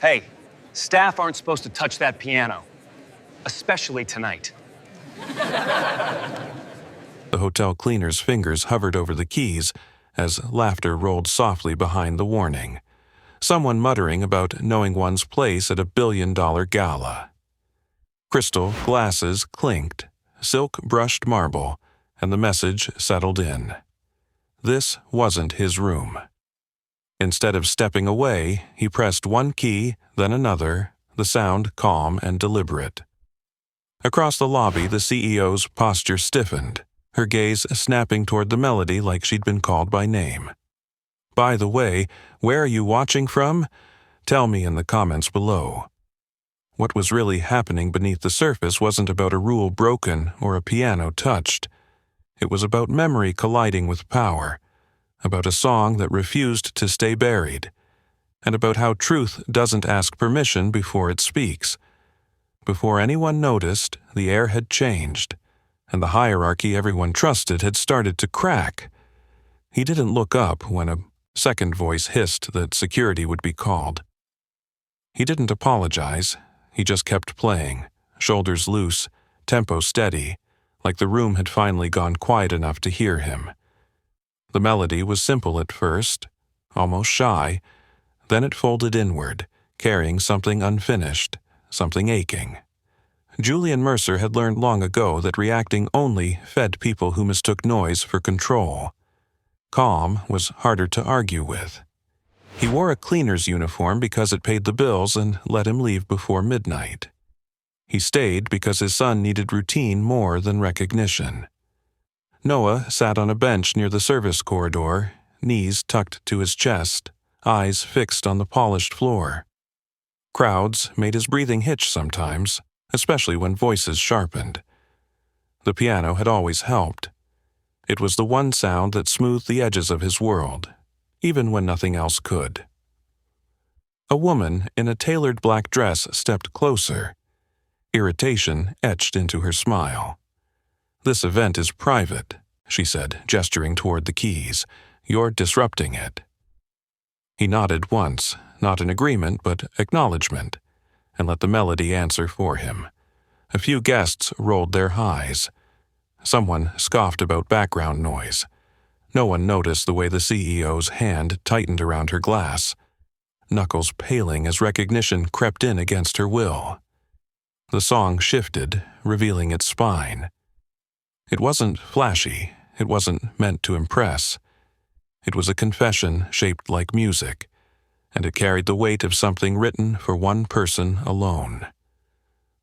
Hey, staff aren't supposed to touch that piano, especially tonight. The hotel cleaner's fingers hovered over the keys as laughter rolled softly behind the warning. Someone muttering about knowing one's place at a billion-dollar gala. Crystal glasses clinked, silk brushed marble, and the message settled in. This wasn't his room. Instead of stepping away, he pressed one key, then another, the sound calm and deliberate. Across the lobby, the CEO's posture stiffened, her gaze snapping toward the melody like she'd been called by name. By the way, where are you watching from? Tell me in the comments below. What was really happening beneath the surface wasn't about a rule broken or a piano touched. It was about memory colliding with power, about a song that refused to stay buried, and about how truth doesn't ask permission before it speaks. Before anyone noticed, the air had changed, and the hierarchy everyone trusted had started to crack. He didn't look up when a second voice hissed that security would be called. He didn't apologize. He just kept playing, shoulders loose, tempo steady, like the room had finally gone quiet enough to hear him. The melody was simple at first, almost shy, then it folded inward, carrying something unfinished, something aching. Julian Mercer had learned long ago that reacting only fed people who mistook noise for control. Calm was harder to argue with. He wore a cleaner's uniform because it paid the bills and let him leave before midnight. He stayed because his son needed routine more than recognition. Noah sat on a bench near the service corridor, knees tucked to his chest, eyes fixed on the polished floor. Crowds made his breathing hitch sometimes, especially when voices sharpened. The piano had always helped. It was the one sound that smoothed the edges of his world, even when nothing else could. A woman in a tailored black dress stepped closer. Irritation etched into her smile. "This event is private," she said, gesturing toward the keys. "You're disrupting it." He nodded once, not in agreement but acknowledgement, and let the melody answer for him. A few guests rolled their eyes. Someone scoffed about background noise. No one noticed the way the CEO's hand tightened around her glass, knuckles paling as recognition crept in against her will. The song shifted, revealing its spine. It wasn't flashy, it wasn't meant to impress. It was a confession shaped like music, and it carried the weight of something written for one person alone.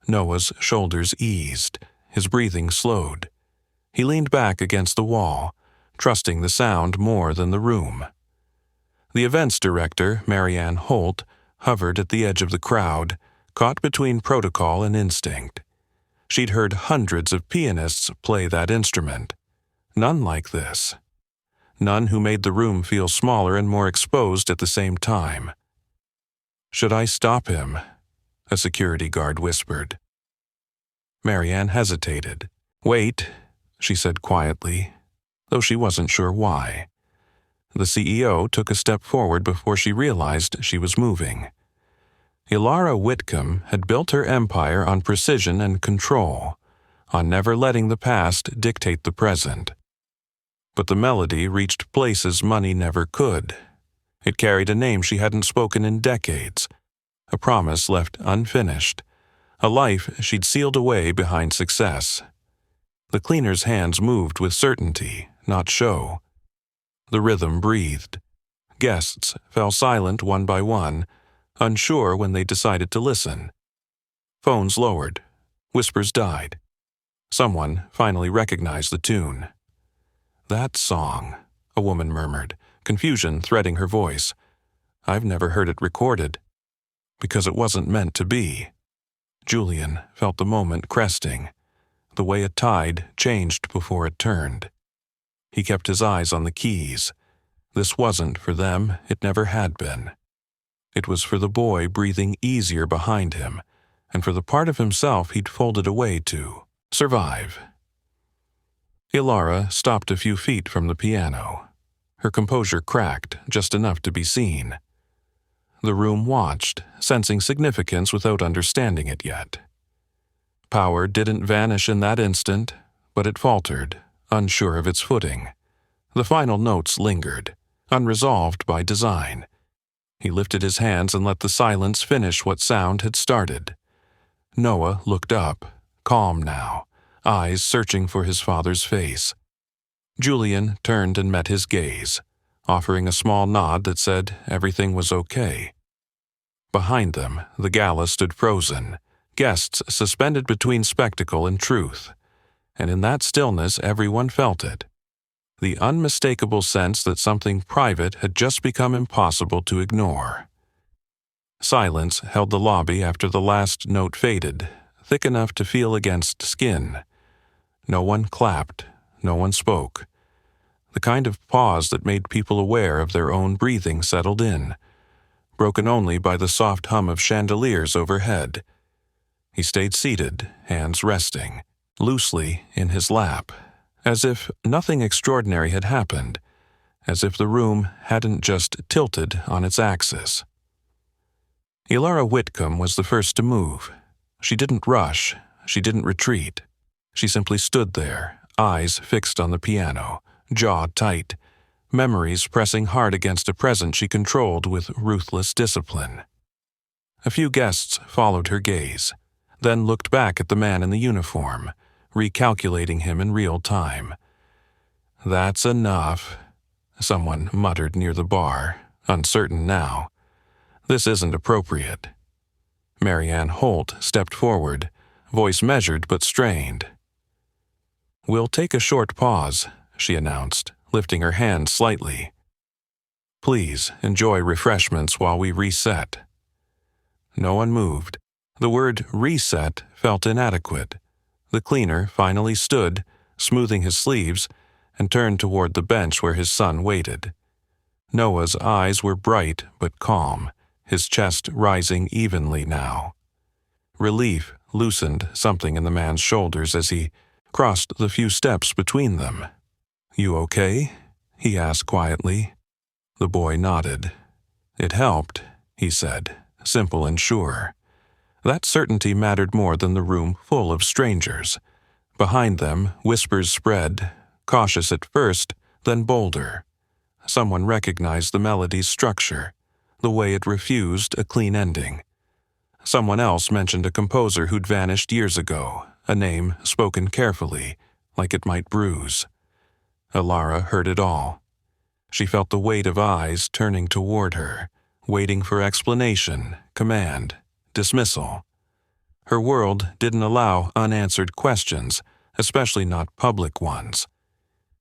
Noah's shoulders eased, his breathing slowed. He leaned back against the wall, trusting the sound more than the room. The events director, Marianne Holt, hovered at the edge of the crowd, caught between protocol and instinct. She'd heard hundreds of pianists play that instrument. None like this. None who made the room feel smaller and more exposed at the same time. "Should I stop him?" a security guard whispered. Marianne hesitated. "Wait," she said quietly, though she wasn't sure why. The CEO took a step forward before she realized she was moving. Ilara Whitcomb had built her empire on precision and control, on never letting the past dictate the present. But the melody reached places money never could. It carried a name she hadn't spoken in decades, a promise left unfinished, a life she'd sealed away behind success. The cleaner's hands moved with certainty, not show. The rhythm breathed. Guests fell silent one by one, unsure when they decided to listen. Phones lowered. Whispers died. Someone finally recognized the tune. "That song," a woman murmured, confusion threading her voice. "I've never heard it recorded." Because it wasn't meant to be. Julian felt the moment cresting, the way a tide changed before it turned. He kept his eyes on the keys. This wasn't for them, it never had been. It was for the boy breathing easier behind him, and for the part of himself he'd folded away to survive. Ilara stopped a few feet from the piano. Her composure cracked, just enough to be seen. The room watched, sensing significance without understanding it yet. Power didn't vanish in that instant, but it faltered, unsure of its footing. The final notes lingered, unresolved by design. He lifted his hands and let the silence finish what sound had started. Noah looked up, calm now, eyes searching for his father's face. Julian turned and met his gaze, offering a small nod that said everything was okay. Behind them, the gala stood frozen, guests suspended between spectacle and truth, and in that stillness everyone felt it. The unmistakable sense that something private had just become impossible to ignore. Silence held the lobby after the last note faded, thick enough to feel against skin. No one clapped, no one spoke. The kind of pause that made people aware of their own breathing settled in, broken only by the soft hum of chandeliers overhead. He stayed seated, hands resting, loosely in his lap, as if nothing extraordinary had happened, as if the room hadn't just tilted on its axis. Elara Whitcomb was the first to move. She didn't rush, she didn't retreat. She simply stood there, eyes fixed on the piano, jaw tight, memories pressing hard against a present she controlled with ruthless discipline. A few guests followed her gaze, then looked back at the man in the uniform, recalculating him in real time. "That's enough," someone muttered near the bar, uncertain now. "This isn't appropriate." Marianne Holt stepped forward, voice measured but strained. "We'll take a short pause," she announced, lifting her hand slightly. "Please enjoy refreshments while we reset." No one moved. The word reset felt inadequate. The cleaner finally stood, smoothing his sleeves, and turned toward the bench where his son waited. Noah's eyes were bright but calm, his chest rising evenly now. Relief loosened something in the man's shoulders as he crossed the few steps between them. "You okay?" he asked quietly. The boy nodded. "It helped," he said, simple and sure. That certainty mattered more than the room full of strangers. Behind them, whispers spread, cautious at first, then bolder. Someone recognized the melody's structure, the way it refused a clean ending. Someone else mentioned a composer who'd vanished years ago, a name spoken carefully, like it might bruise. Elara heard it all. She felt the weight of eyes turning toward her, waiting for explanation, command, dismissal. Her world didn't allow unanswered questions, especially not public ones.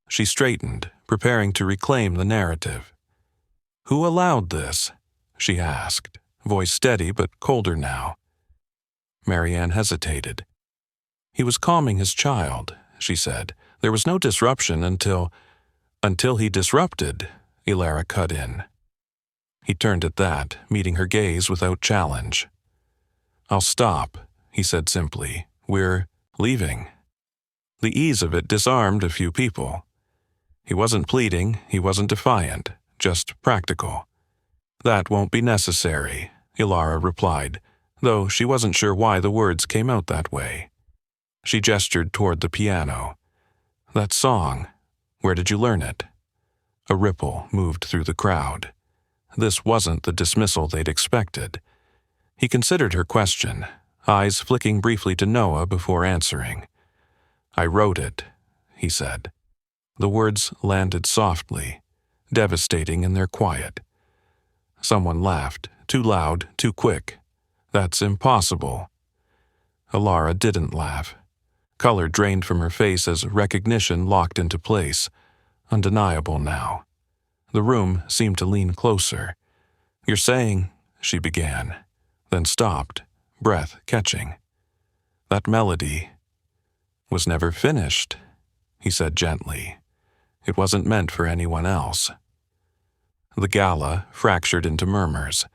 She straightened, preparing to reclaim the narrative. "Who allowed this?" she asked, voice steady but colder now. Marianne hesitated. "He was calming his child," she said. "There was no disruption until he disrupted," Elara cut in. He turned at that, meeting her gaze without challenge. "I'll stop," he said simply. "We're leaving." The ease of it disarmed a few people. He wasn't pleading, he wasn't defiant, just practical. "That won't be necessary," Elara replied, though she wasn't sure why the words came out that way. She gestured toward the piano. "That song, where did you learn it?" A ripple moved through the crowd. This wasn't the dismissal they'd expected. He considered her question, eyes flicking briefly to Noah before answering. "I wrote it," he said. The words landed softly, devastating in their quiet. Someone laughed, too loud, too quick. "That's impossible." Elara didn't laugh. Color drained from her face as recognition locked into place, undeniable now. The room seemed to lean closer. "You're saying," she began, then stopped, breath catching. "That melody was never finished," he said gently. "It wasn't meant for anyone else." The gala fractured into murmurs.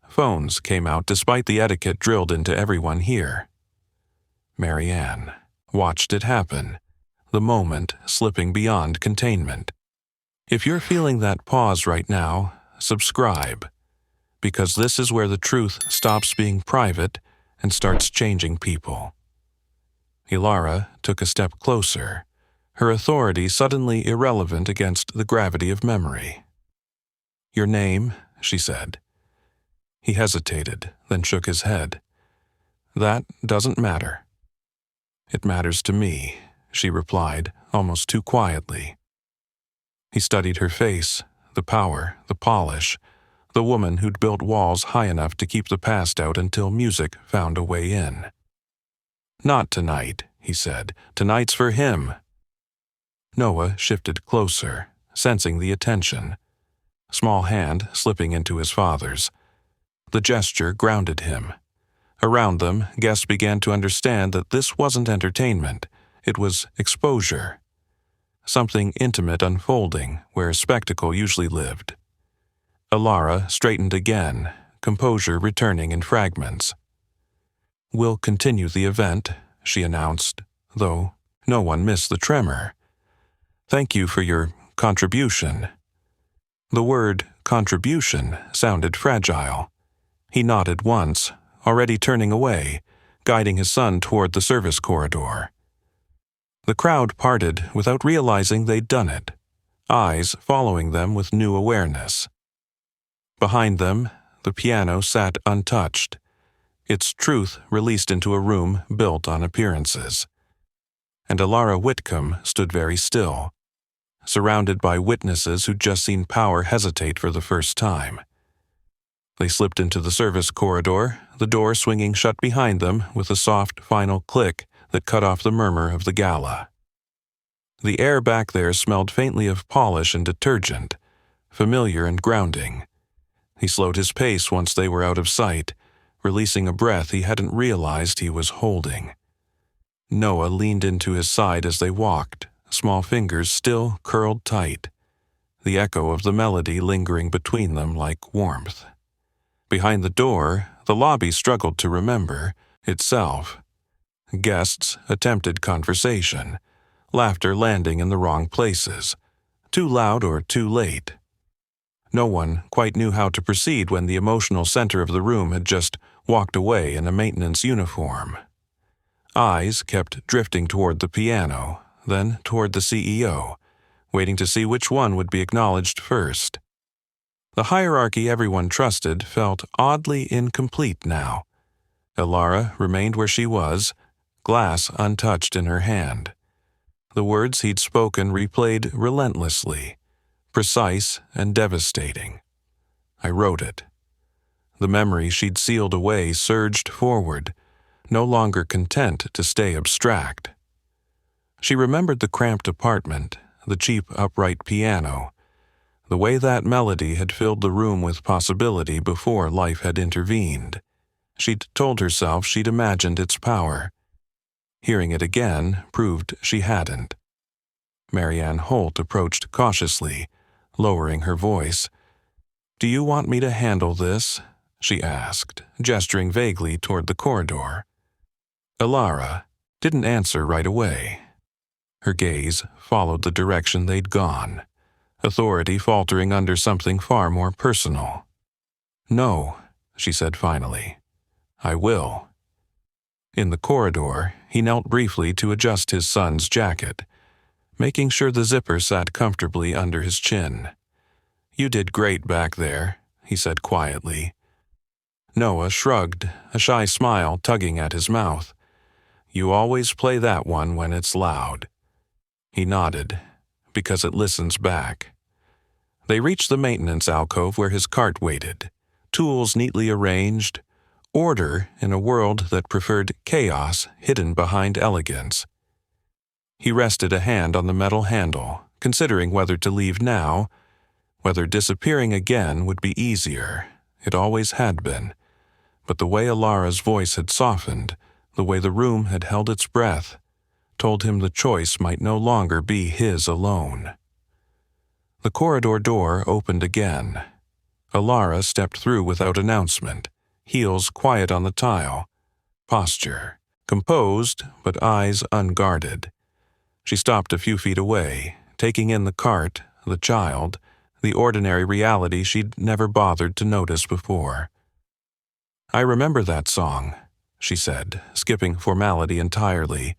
Phones came out despite the etiquette drilled into everyone here. Marianne watched it happen, the moment slipping beyond containment. If you're feeling that pause right now, subscribe. because this is where the truth stops being private and starts changing people. Ilara took a step closer, her authority suddenly irrelevant against the gravity of memory. "Your name?" she said. He hesitated, then shook his head. "That doesn't matter." "It matters to me," she replied, almost too quietly. He studied her face, the power, the polish, the woman who'd built walls high enough to keep the past out until music found a way in. "Not tonight," he said. "Tonight's for him." Noah shifted closer, sensing the attention. Small hand slipping into his father's. The gesture grounded him. Around them, guests began to understand that this wasn't entertainment, it was exposure. Something intimate unfolding where spectacle usually lived. Ilara straightened again, composure returning in fragments. "We'll continue the event," she announced, though no one missed the tremor. "Thank you for your contribution." The word contribution sounded fragile. He nodded once, already turning away, guiding his son toward the service corridor. The crowd parted without realizing they'd done it, eyes following them with new awareness. Behind them, the piano sat untouched, its truth released into a room built on appearances. And Ilara Whitcomb stood very still, surrounded by witnesses who'd just seen power hesitate for the first time. They slipped into the service corridor, the door swinging shut behind them with a soft final click that cut off the murmur of the gala. The air back there smelled faintly of polish and detergent, familiar and grounding. He slowed his pace once they were out of sight, releasing a breath he hadn't realized he was holding. Noah leaned into his side as they walked, small fingers still curled tight, the echo of the melody lingering between them like warmth. Behind the door, the lobby struggled to remember itself. Guests attempted conversation, laughter landing in the wrong places, too loud or too late. No one quite knew how to proceed when the emotional center of the room had just walked away in a maintenance uniform. Eyes kept drifting toward the piano, then toward the CEO, waiting to see which one would be acknowledged first. The hierarchy everyone trusted felt oddly incomplete now. Ilara remained where she was, glass untouched in her hand. The words he'd spoken replayed relentlessly, precise and devastating. I wrote it. The memory she'd sealed away surged forward, no longer content to stay abstract. She remembered the cramped apartment, the cheap upright piano, the way that melody had filled the room with possibility before life had intervened. She'd told herself she'd imagined its power. Hearing it again proved she hadn't. Marianne Holt approached cautiously, lowering her voice. "Do you want me to handle this?" she asked, gesturing vaguely toward the corridor. Ilara didn't answer right away. Her gaze followed the direction they'd gone, authority faltering under something far more personal. "No," she said finally. "I will." In the corridor, he knelt briefly to adjust his son's jacket, making sure the zipper sat comfortably under his chin. "You did great back there," he said quietly. Noah shrugged, a shy smile tugging at his mouth. "You always play that one when it's loud." He nodded, because it listens back. They reached the maintenance alcove where his cart waited, tools neatly arranged, order in a world that preferred chaos hidden behind elegance. He rested a hand on the metal handle, considering whether to leave now, whether disappearing again would be easier. It always had been. But the way Ilara's voice had softened, the way the room had held its breath, told him the choice might no longer be his alone. The corridor door opened again. Ilara stepped through without announcement, heels quiet on the tile, posture composed but eyes unguarded. She stopped a few feet away, taking in the cart, the child, the ordinary reality she'd never bothered to notice before. "I remember that song," she said, skipping formality entirely.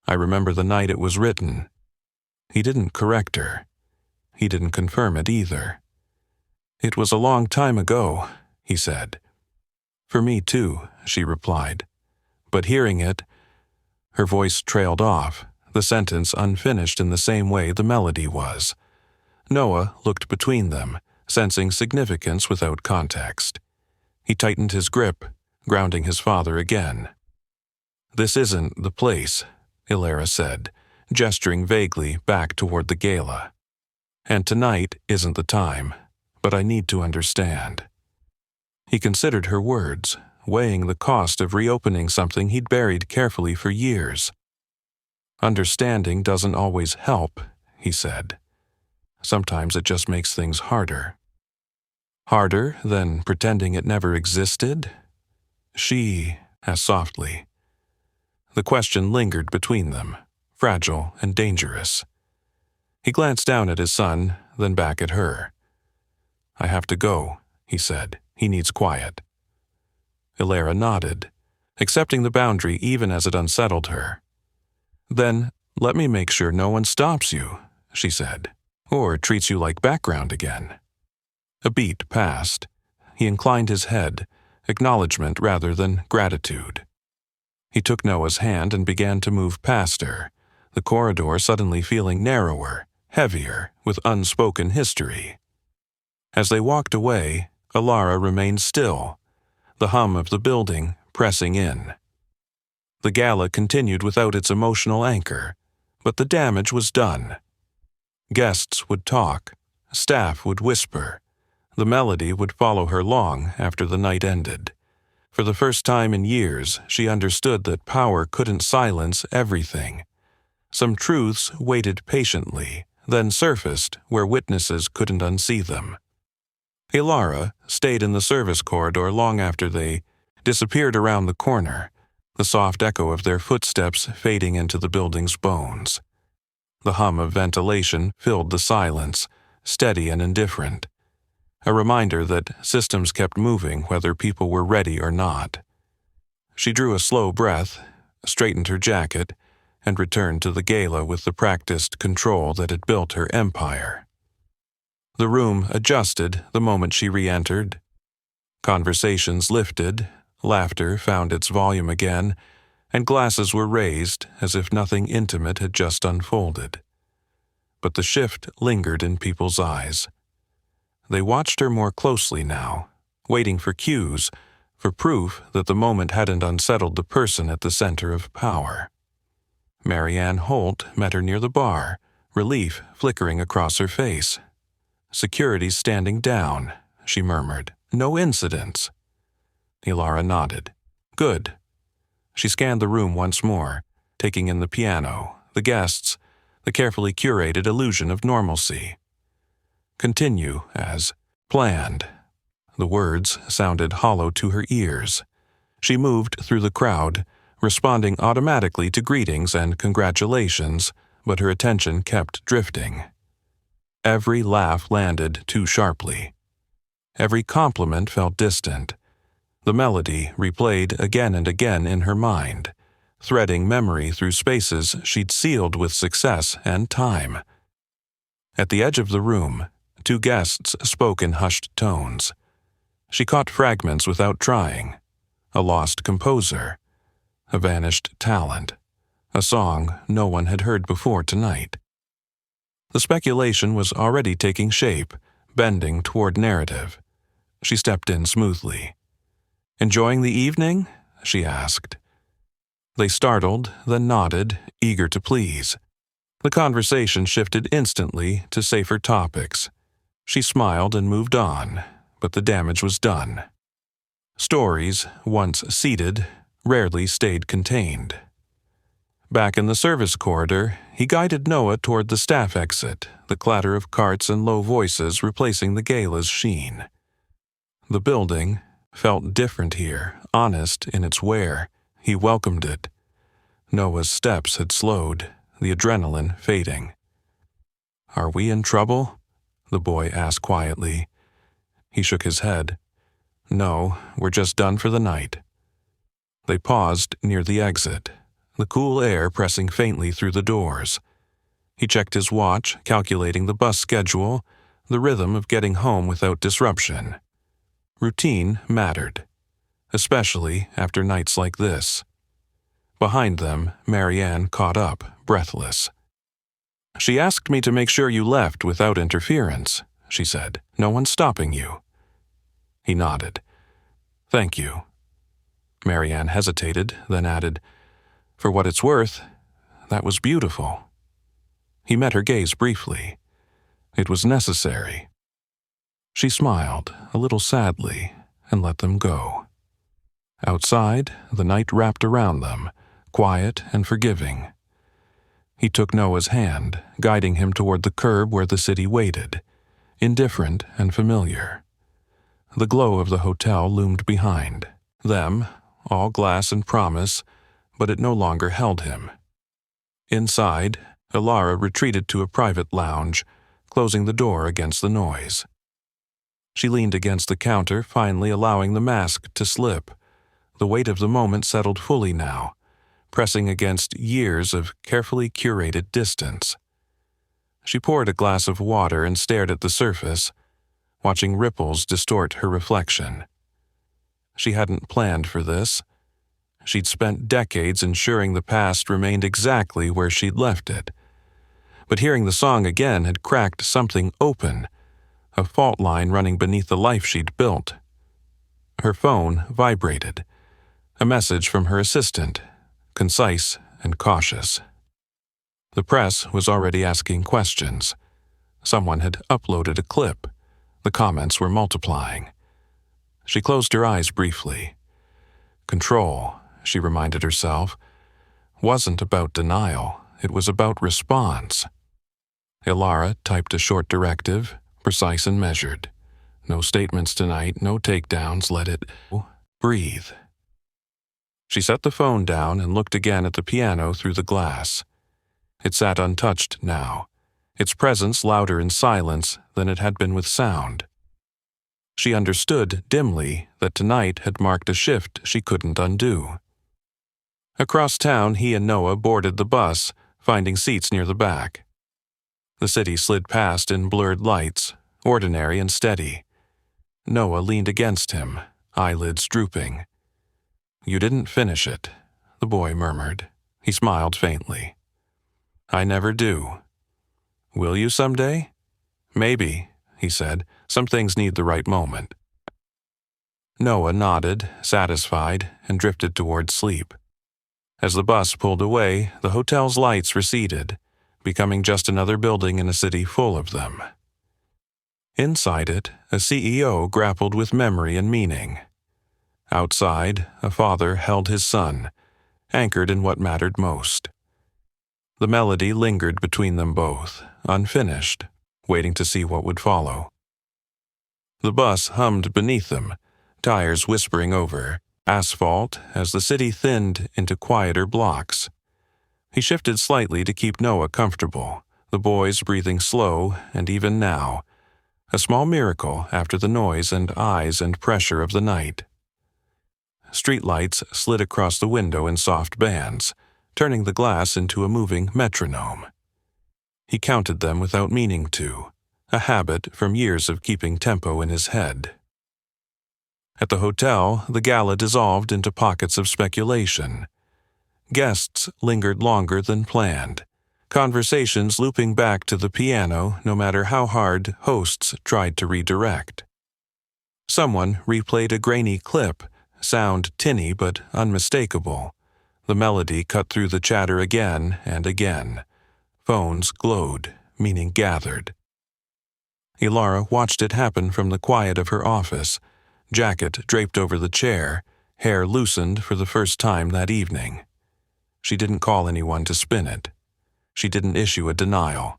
"I remember the night it was written." He didn't correct her. He didn't confirm it either. "It was a long time ago," he said. "For me too," she replied. But hearing it, her voice trailed off, the sentence unfinished in the same way the melody was. Noah looked between them, sensing significance without context. He tightened his grip, grounding his father again. "This isn't the place," Ilera said, gesturing vaguely back toward the gala. "And tonight isn't the time, but I need to understand." He considered her words, weighing the cost of reopening something he'd buried carefully for years. "Understanding doesn't always help," he said. "Sometimes it just makes things harder." "Harder than pretending it never existed?" she asked softly. The question lingered between them, fragile and dangerous. He glanced down at his son, then back at her. "I have to go," he said. "He needs quiet." Ilera nodded, accepting the boundary even as it unsettled her. "Then let me make sure no one stops you," she said, "or treats you like background again." A beat passed. He inclined his head, acknowledgement rather than gratitude. He took Noah's hand and began to move past her, the corridor suddenly feeling narrower, heavier, with unspoken history. As they walked away, Alara remained still, the hum of the building pressing in. The gala continued without its emotional anchor, but the damage was done. Guests would talk, staff would whisper, the melody would follow her long after the night ended. For the first time in years, she understood that power couldn't silence everything. Some truths waited patiently, then surfaced where witnesses couldn't unsee them. Ilara stayed in the service corridor long after they disappeared around the corner, the soft echo of their footsteps fading into the building's bones. The hum of ventilation filled the silence, steady and indifferent, a reminder that systems kept moving whether people were ready or not. She drew a slow breath, straightened her jacket, and returned to the gala with the practiced control that had built her empire. The room adjusted the moment she re-entered. Conversations lifted, laughter found its volume again, and glasses were raised as if nothing intimate had just unfolded. But the shift lingered in people's eyes. They watched her more closely now, waiting for cues, for proof that the moment hadn't unsettled the person at the center of power. Marianne Holt met her near the bar, relief flickering across her face. "Security's standing down," she murmured. "No incidents." Ilara nodded. "Good." She scanned the room once more, taking in the piano, the guests, the carefully curated illusion of normalcy. "Continue as planned." The words sounded hollow to her ears. She moved through the crowd, responding automatically to greetings and congratulations, but her attention kept drifting. Every laugh landed too sharply. Every compliment felt distant. The melody replayed again and again in her mind, threading memory through spaces she'd sealed with success and time. At the edge of the room, two guests spoke in hushed tones. She caught fragments without trying. A lost composer, a vanished talent, a song no one had heard before tonight. The speculation was already taking shape, bending toward narrative. She stepped in smoothly. "Enjoying the evening?" she asked. They startled, then nodded, eager to please. The conversation shifted instantly to safer topics. She smiled and moved on, but the damage was done. Stories, once seated, rarely stayed contained. Back in the service corridor, he guided Noah toward the staff exit, the clatter of carts and low voices replacing the gala's sheen. The building felt different here, honest in its wear. He welcomed it. Noah's steps had slowed, the adrenaline fading. "Are we in trouble?" the boy asked quietly. He shook his head. No, we're just done for the night. They paused near the exit, the cool air pressing faintly through the doors. He checked his watch, calculating the bus schedule, the rhythm of getting home without disruption. Routine mattered, especially after nights like this. Behind them, Marianne caught up, breathless. She asked me to make sure you left without interference, she said. No one's stopping you. He nodded. Thank you. Marianne hesitated, then added, For what it's worth, that was beautiful. He met her gaze briefly. It was necessary. She smiled, a little sadly, and let them go. Outside, the night wrapped around them, quiet and forgiving. He took Noah's hand, guiding him toward the curb where the city waited, indifferent and familiar. The glow of the hotel loomed behind them, all glass and promise, but it no longer held him. Inside, Ilara retreated to a private lounge, closing the door against the noise. She leaned against the counter, finally allowing the mask to slip. The weight of the moment settled fully now, pressing against years of carefully curated distance. She poured a glass of water and stared at the surface, watching ripples distort her reflection. She hadn't planned for this. She'd spent decades ensuring the past remained exactly where she'd left it. But hearing the song again had cracked something open, a fault line running beneath the life she'd built. Her phone vibrated. A message from her assistant, concise and cautious. The press was already asking questions. Someone had uploaded a clip. The comments were multiplying. She closed her eyes briefly. Control, she reminded herself, wasn't about denial. It was about response. Ilara typed a short directive, precise and measured. No statements tonight, no takedowns, let it breathe. She set the phone down and looked again at the piano through the glass. It sat untouched now, its presence louder in silence than it had been with sound. She understood dimly that tonight had marked a shift she couldn't undo. Across town, he and Noah boarded the bus, finding seats near the back. The city slid past in blurred lights, ordinary and steady. Noah leaned against him, eyelids drooping. You didn't finish it, the boy murmured. He smiled faintly. I never do. Will you someday? Maybe, he said. Some things need the right moment. Noah nodded, satisfied, and drifted toward sleep. As the bus pulled away, the hotel's lights receded, becoming just another building in a city full of them. Inside it, a CEO grappled with memory and meaning. Outside, a father held his son, anchored in what mattered most. The melody lingered between them both, unfinished, waiting to see what would follow. The bus hummed beneath them, tires whispering over asphalt as the city thinned into quieter blocks. He shifted slightly to keep Noah comfortable, the boys breathing slow, and even now, a small miracle after the noise and eyes and pressure of the night. Streetlights slid across the window in soft bands, turning the glass into a moving metronome. He counted them without meaning to, a habit from years of keeping tempo in his head. At the hotel, the gala dissolved into pockets of speculation. Guests lingered longer than planned, conversations looping back to the piano no matter how hard hosts tried to redirect. Someone replayed a grainy clip, sound tinny but unmistakable. The melody cut through the chatter again and again. Phones glowed, meaning gathered. Ilara watched it happen from the quiet of her office, jacket draped over the chair, hair loosened for the first time that evening. She didn't call anyone to spin it. She didn't issue a denial.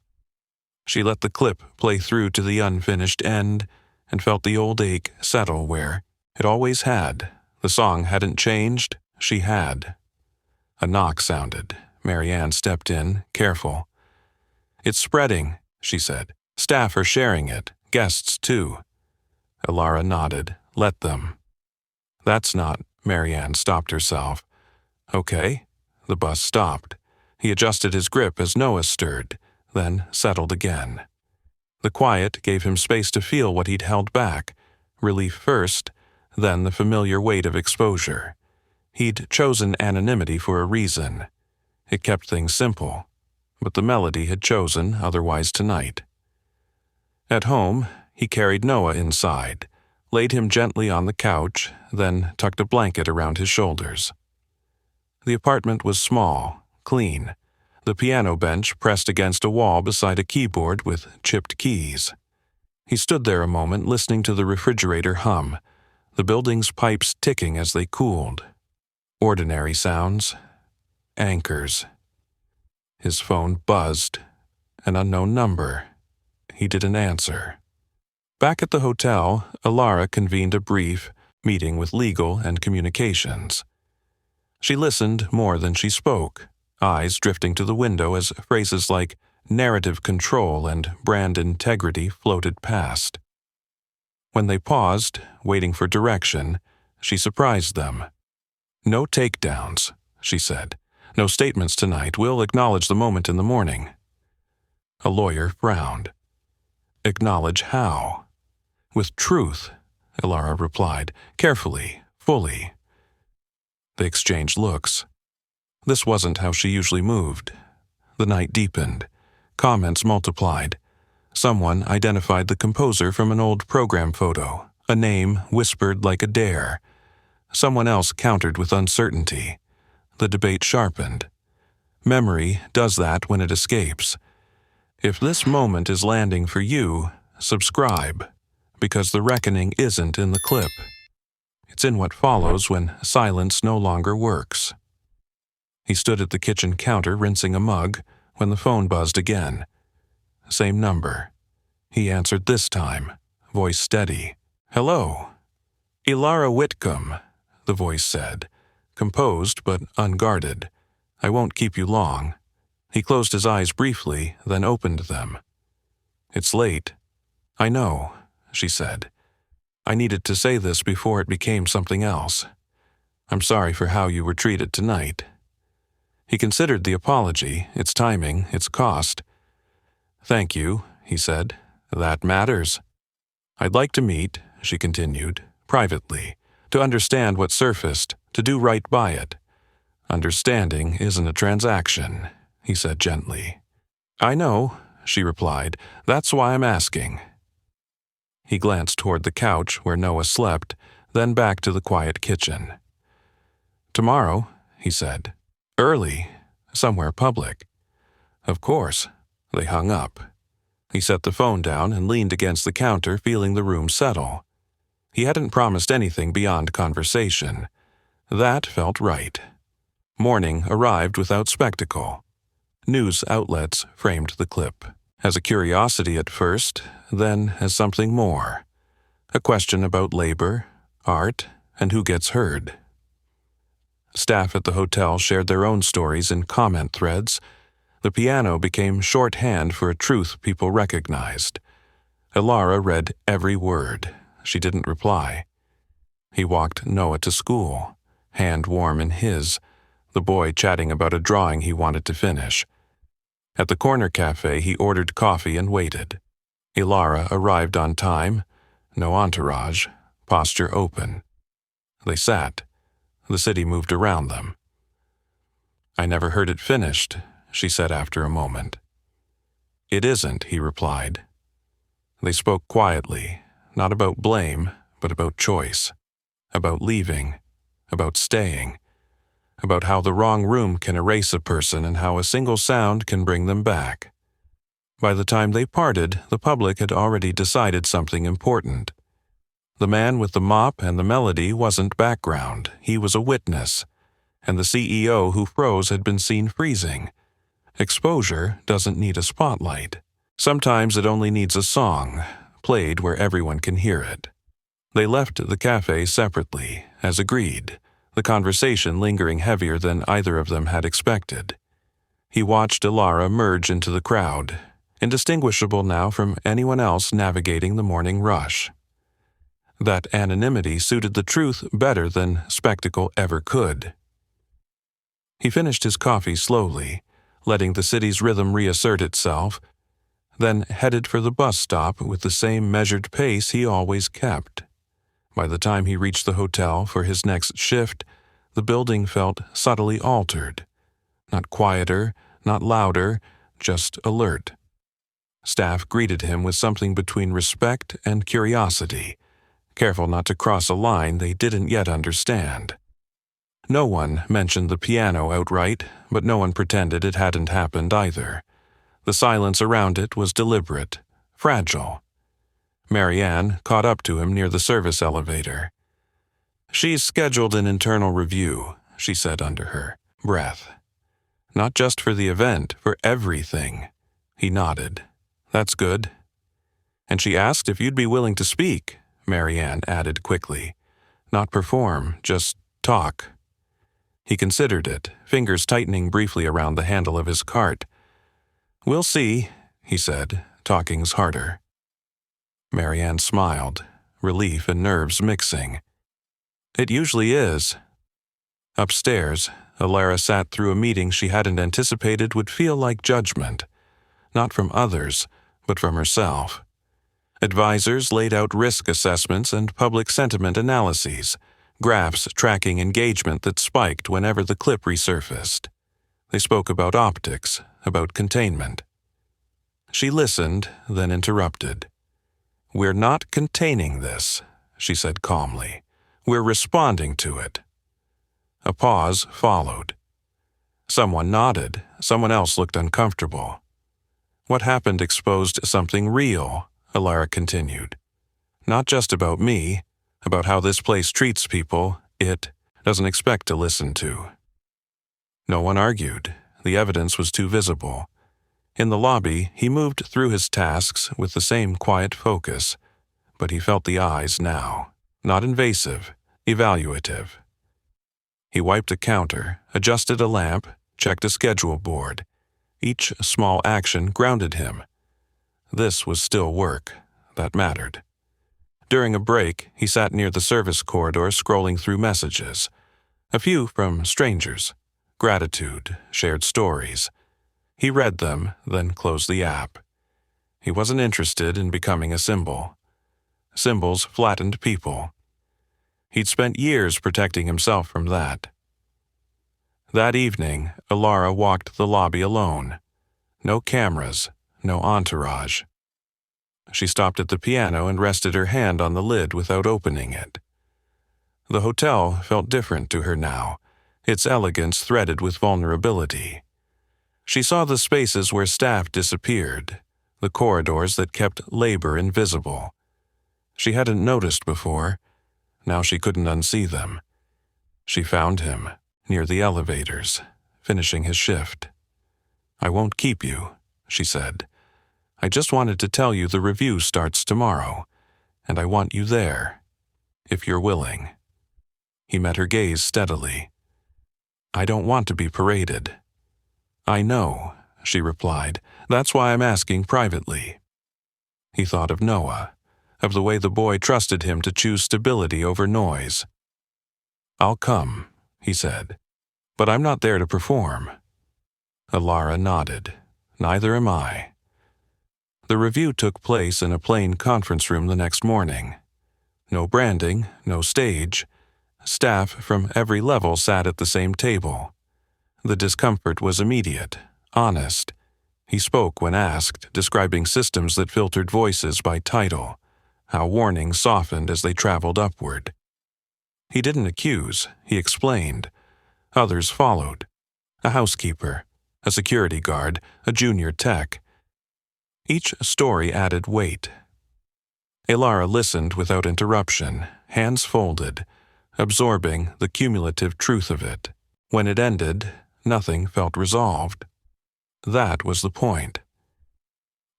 She let the clip play through to the unfinished end and felt the old ache settle where it always had. The song hadn't changed, she had. A knock sounded. Marianne stepped in, careful. It's spreading, she said. Staff are sharing it, guests too. Ilara nodded. Let them. That's not. Marianne stopped herself. Okay. The bus stopped. He adjusted his grip as Noah stirred, then settled again. The quiet gave him space to feel what he'd held back, relief first, then the familiar weight of exposure. He'd chosen anonymity for a reason. It kept things simple, but the melody had chosen otherwise tonight. At home, he carried Noah inside, laid him gently on the couch, then tucked a blanket around his shoulders. The apartment was small, clean, the piano bench pressed against a wall beside a keyboard with chipped keys. He stood there a moment listening to the refrigerator hum, the building's pipes ticking as they cooled. Ordinary sounds. Anchors. His phone buzzed. An unknown number. He didn't answer. Back at the hotel, Ilara convened a brief meeting with legal and communications. She listened more than she spoke, eyes drifting to the window as phrases like narrative control and brand integrity floated past. When they paused, waiting for direction, she surprised them. No takedowns, she said. No statements tonight. We'll acknowledge the moment in the morning. A lawyer frowned. Acknowledge how? With truth, Ilara replied, carefully, fully. They exchanged looks. This wasn't how she usually moved. The night deepened. Comments multiplied. Someone identified the composer from an old program photo, a name whispered like a dare. Someone else countered with uncertainty. The debate sharpened. Memory does that when it escapes. If this moment is landing for you, subscribe, because the reckoning isn't in the clip. It's in what follows when silence no longer works. He stood at the kitchen counter rinsing a mug when the phone buzzed again. Same number. He answered this time, voice steady. Hello. Ilara Whitcomb, the voice said, composed but unguarded. I won't keep you long. He closed his eyes briefly, then opened them. It's late. I know, she said. I needed to say this before it became something else. I'm sorry for how you were treated tonight. He considered the apology, its timing, its cost. Thank you, he said. That matters. I'd like to meet, she continued, privately, to understand what surfaced, to do right by it. Understanding isn't a transaction, he said gently. I know, she replied. That's why I'm asking. He glanced toward the couch where Noah slept, then back to the quiet kitchen. Tomorrow, he said. Early, somewhere public. Of course. They hung up. He set the phone down and leaned against the counter, feeling the room settle. He hadn't promised anything beyond conversation. That felt right. Morning arrived without spectacle. News outlets framed the clip, as a curiosity at first, then as something more. A question about labor, art, and who gets heard. Staff at the hotel shared their own stories in comment threads. The piano became shorthand for a truth people recognized. Ilara read every word. She didn't reply. He walked Noah to school, hand warm in his, the boy chatting about a drawing he wanted to finish. At the corner cafe, he ordered coffee and waited. Ilara arrived on time, no entourage, posture open. They sat. The city moved around them. I never heard it finished, she said after a moment. It isn't, he replied. They spoke quietly, not about blame, but about choice, about leaving, about staying, about how the wrong room can erase a person and how a single sound can bring them back. By the time they parted, the public had already decided something important. The man with the mop and the melody wasn't background, he was a witness, and the CEO who froze had been seen freezing. Exposure doesn't need a spotlight. Sometimes it only needs a song, played where everyone can hear it. They left the cafe separately, as agreed, the conversation lingering heavier than either of them had expected. He watched Ilara merge into the crowd. indistinguishable now from anyone else navigating the morning rush. That anonymity suited the truth better than spectacle ever could. He finished his coffee slowly, letting the city's rhythm reassert itself, then headed for the bus stop with the same measured pace he always kept. By the time he reached the hotel for his next shift, the building felt subtly altered. Not quieter, not louder, just alert. Staff greeted him with something between respect and curiosity, careful not to cross a line they didn't yet understand. No one mentioned the piano outright, but no one pretended it hadn't happened either. The silence around it was deliberate, fragile. Marianne caught up to him near the service elevator. "She's scheduled an internal review," she said under her breath. "Not just for the event, for everything." He nodded. "That's good." "And she asked if you'd be willing to speak," Marianne added quickly. "Not perform, just talk." He considered it, fingers tightening briefly around the handle of his cart. "We'll see," he said, talking's harder. Marianne smiled, relief and nerves mixing. "It usually is." Upstairs, Alara sat through a meeting she hadn't anticipated would feel like judgment, not from others, but from herself. Advisors laid out risk assessments and public sentiment analyses, graphs tracking engagement that spiked whenever the clip resurfaced. They spoke about optics, about containment. She listened, then interrupted. "We're not containing this," she said calmly. "We're responding to it." A pause followed. Someone nodded, someone else looked uncomfortable. "What happened exposed something real," Alara continued. "Not just about me, about how this place treats people it doesn't expect to listen to." No one argued. The evidence was too visible. In the lobby, he moved through his tasks with the same quiet focus, but he felt the eyes now, not invasive, evaluative. He wiped a counter, adjusted a lamp, checked a schedule board. Each small action grounded him. This was still work. That mattered. During a break, he sat near the service corridor scrolling through messages. A few from strangers. Gratitude, shared stories. He read them, then closed the app. He wasn't interested in becoming a symbol. Symbols flattened people. He'd spent years protecting himself from that. That evening, Alara walked the lobby alone. No cameras, no entourage. She stopped at the piano and rested her hand on the lid without opening it. The hotel felt different to her now, its elegance threaded with vulnerability. She saw the spaces where staff disappeared, the corridors that kept labor invisible. She hadn't noticed before. Now she couldn't unsee them. She found him, near the elevators, finishing his shift. "I won't keep you," she said. "I just wanted to tell you the review starts tomorrow, and I want you there, if you're willing." He met her gaze steadily. "I don't want to be paraded." "I know," she replied. "That's why I'm asking privately." He thought of Noah, of the way the boy trusted him to choose stability over noise. "I'll come," he said, "but I'm not there to perform." Alara nodded. "Neither am I." The review took place in a plain conference room the next morning. No branding, no stage. Staff from every level sat at the same table. The discomfort was immediate, honest. He spoke when asked, describing systems that filtered voices by title, how warnings softened as they traveled upward. He didn't accuse, he explained. Others followed. A housekeeper, a security guard, a junior tech. Each story added weight. Alara listened without interruption, hands folded, absorbing the cumulative truth of it. When it ended, nothing felt resolved. That was the point.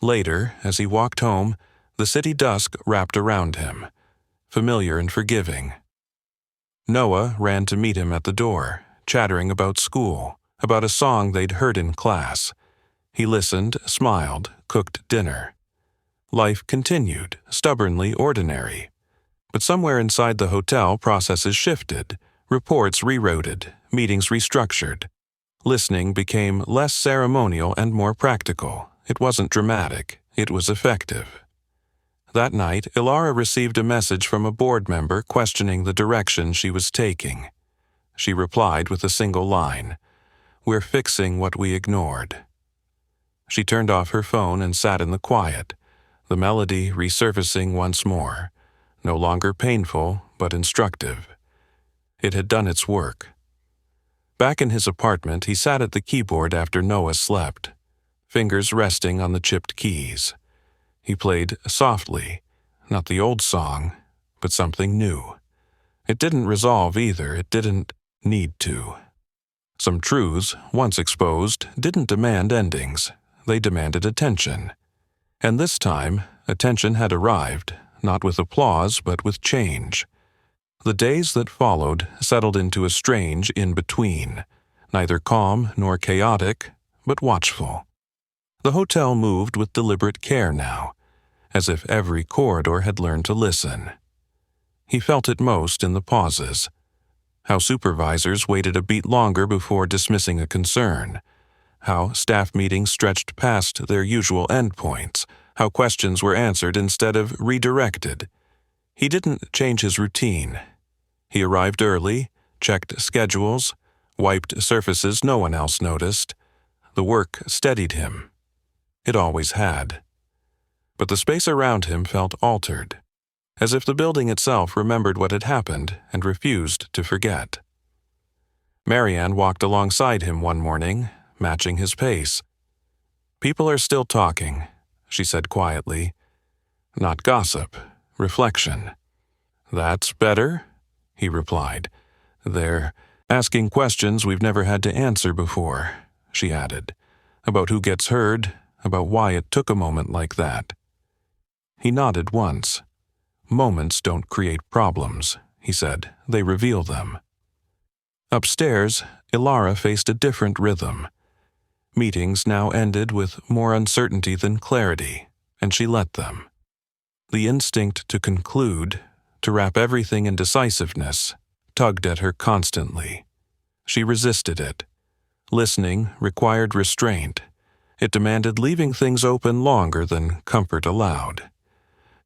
Later, as he walked home, the city dusk wrapped around him, familiar and forgiving. Noah ran to meet him at the door, chattering about school, about a song they'd heard in class. He listened, smiled, cooked dinner. Life continued, stubbornly ordinary. But somewhere inside the hotel, processes shifted, reports rerouted, meetings restructured. Listening became less ceremonial and more practical. It wasn't dramatic, it was effective. That night, Ilara received a message from a board member questioning the direction she was taking. She replied with a single line, "We're fixing what we ignored." She turned off her phone and sat in the quiet, the melody resurfacing once more, no longer painful but instructive. It had done its work. Back in his apartment, he sat at the keyboard after Noah slept, fingers resting on the chipped keys. He played softly, not the old song, but something new. It didn't resolve either, it didn't need to. Some truths, once exposed, didn't demand endings. They demanded attention. And this time, attention had arrived, not with applause, but with change. The days that followed settled into a strange in-between, neither calm nor chaotic, but watchful. The hotel moved with deliberate care now, as if every corridor had learned to listen. He felt it most in the pauses, how supervisors waited a beat longer before dismissing a concern, how staff meetings stretched past their usual endpoints, how questions were answered instead of redirected. He didn't change his routine. He arrived early, checked schedules, wiped surfaces no one else noticed. The work steadied him. It always had. But the space around him felt altered, as if the building itself remembered what had happened and refused to forget. Marianne walked alongside him one morning, matching his pace. "People are still talking," she said quietly. "Not gossip, reflection." "That's better," he replied. "They're asking questions we've never had to answer before," she added, "about who gets heard, about why it took a moment like that." He nodded once. "Moments don't create problems," he said. "They reveal them." Upstairs, Ilara faced a different rhythm. Meetings now ended with more uncertainty than clarity, and she let them. The instinct to conclude, to wrap everything in decisiveness, tugged at her constantly. She resisted it. Listening required restraint. It demanded leaving things open longer than comfort allowed.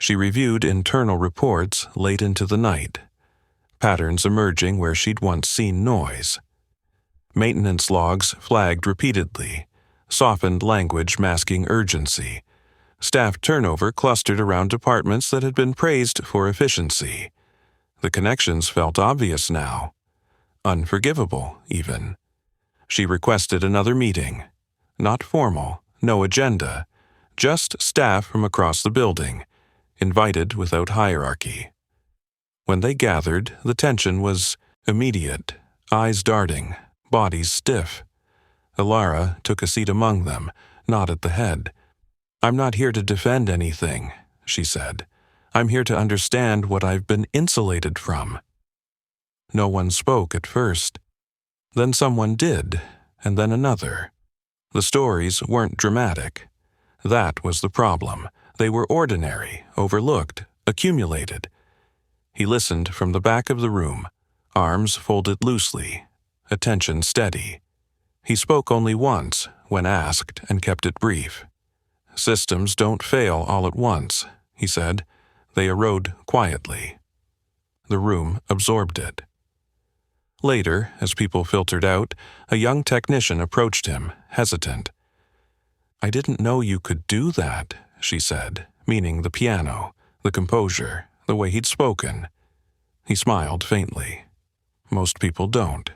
She reviewed internal reports late into the night, patterns emerging where she'd once seen noise. Maintenance logs flagged repeatedly, softened language masking urgency. Staff turnover clustered around departments that had been praised for efficiency. The connections felt obvious now, unforgivable even. She requested another meeting. Not formal, no agenda, just staff from across the building, invited without hierarchy. When they gathered, the tension was immediate, eyes darting, bodies stiff. Ilara took a seat among them, not at the head. "I'm not here to defend anything," she said. "I'm here to understand what I've been insulated from." No one spoke at first. Then someone did, and then another. The stories weren't dramatic. That was the problem. They were ordinary, overlooked, accumulated. He listened from the back of the room, arms folded loosely, attention steady. He spoke only once, when asked, and kept it brief. "Systems don't fail all at once," he said. "They erode quietly." The room absorbed it. Later, as people filtered out, a young technician approached him, hesitant. "I didn't know you could do that," she said, meaning the piano, the composure, the way he'd spoken. He smiled faintly. "Most people don't."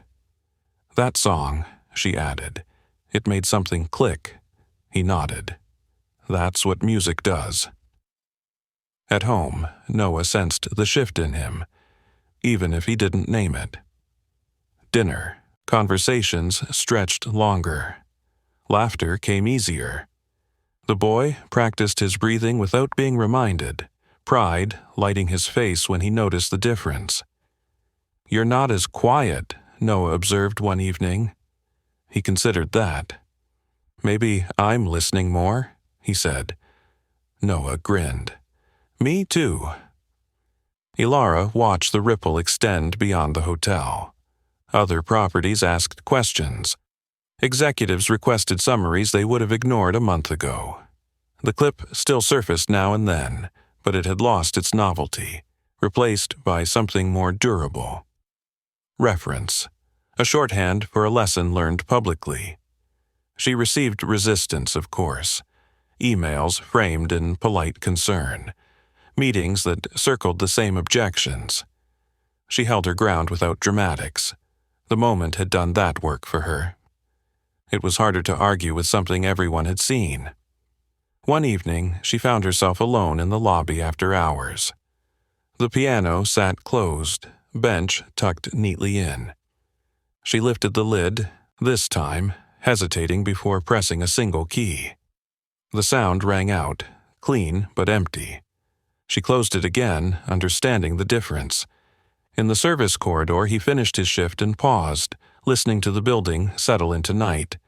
"That song," she added. It made something click. He nodded. "That's what music does." At home, Noah sensed the shift in him, even if he didn't name it. Dinner, conversations stretched longer. Laughter came easier. The boy practiced his breathing without being reminded, pride lighting his face when he noticed the difference. "You're not as quiet," Noah observed one evening. He considered that. Maybe I'm listening more, he said. Noah grinned. Me too. Ilara watched the ripple extend beyond the hotel. Other properties asked questions. Executives requested summaries they would have ignored a month ago. The clip still surfaced now and then, but it had lost its novelty, replaced by something more durable. Reference, a shorthand for a lesson learned publicly. She received resistance, of course. Emails framed in polite concern. Meetings that circled the same objections. She held her ground without dramatics. The moment had done that work for her. It was harder to argue with something everyone had seen. One evening, she found herself alone in the lobby after hours. The piano sat closed, bench tucked neatly in. She lifted the lid, this time hesitating before pressing a single key. The sound rang out, clean but empty. She closed it again, understanding the difference. In the service corridor, he finished his shift and paused, listening to the building settle into night.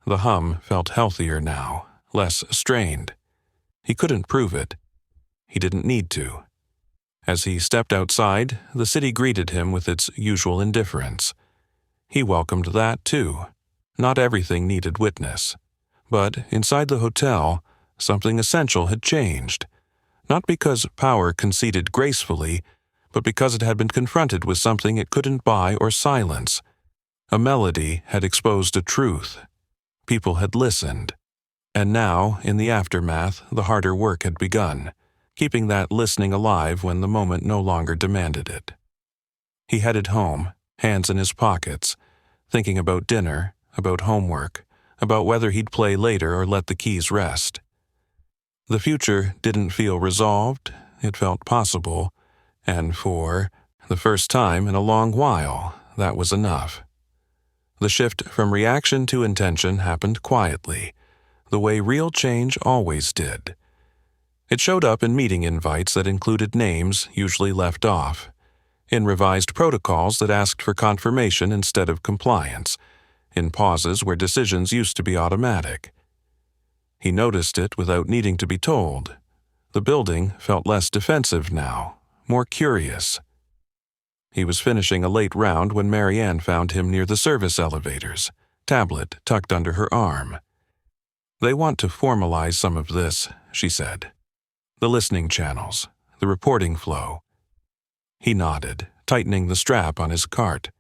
The hum felt healthier now, less strained. He couldn't prove it. He didn't need to. As he stepped outside, the city greeted him with its usual indifference. He welcomed that, too. Not everything needed witness. But inside the hotel, something essential had changed. Not because power conceded gracefully, but because it had been confronted with something it couldn't buy or silence. A melody had exposed a truth. People had listened. And now, in the aftermath, the harder work had begun, keeping that listening alive when the moment no longer demanded it. He headed home, hands in his pockets, thinking about dinner, about homework, about whether he'd play later or let the keys rest. The future didn't feel resolved, it felt possible, and for the first time in a long while, that was enough. The shift from reaction to intention happened quietly, the way real change always did. It showed up in meeting invites that included names usually left off, in revised protocols that asked for confirmation instead of compliance, in pauses where decisions used to be automatic. He noticed it without needing to be told. The building felt less defensive now, more curious. He was finishing a late round when Marianne found him near the service elevators, tablet tucked under her arm. "They want to formalize some of this," she said. "The listening channels, the reporting flow." He nodded, tightening the strap on his cart.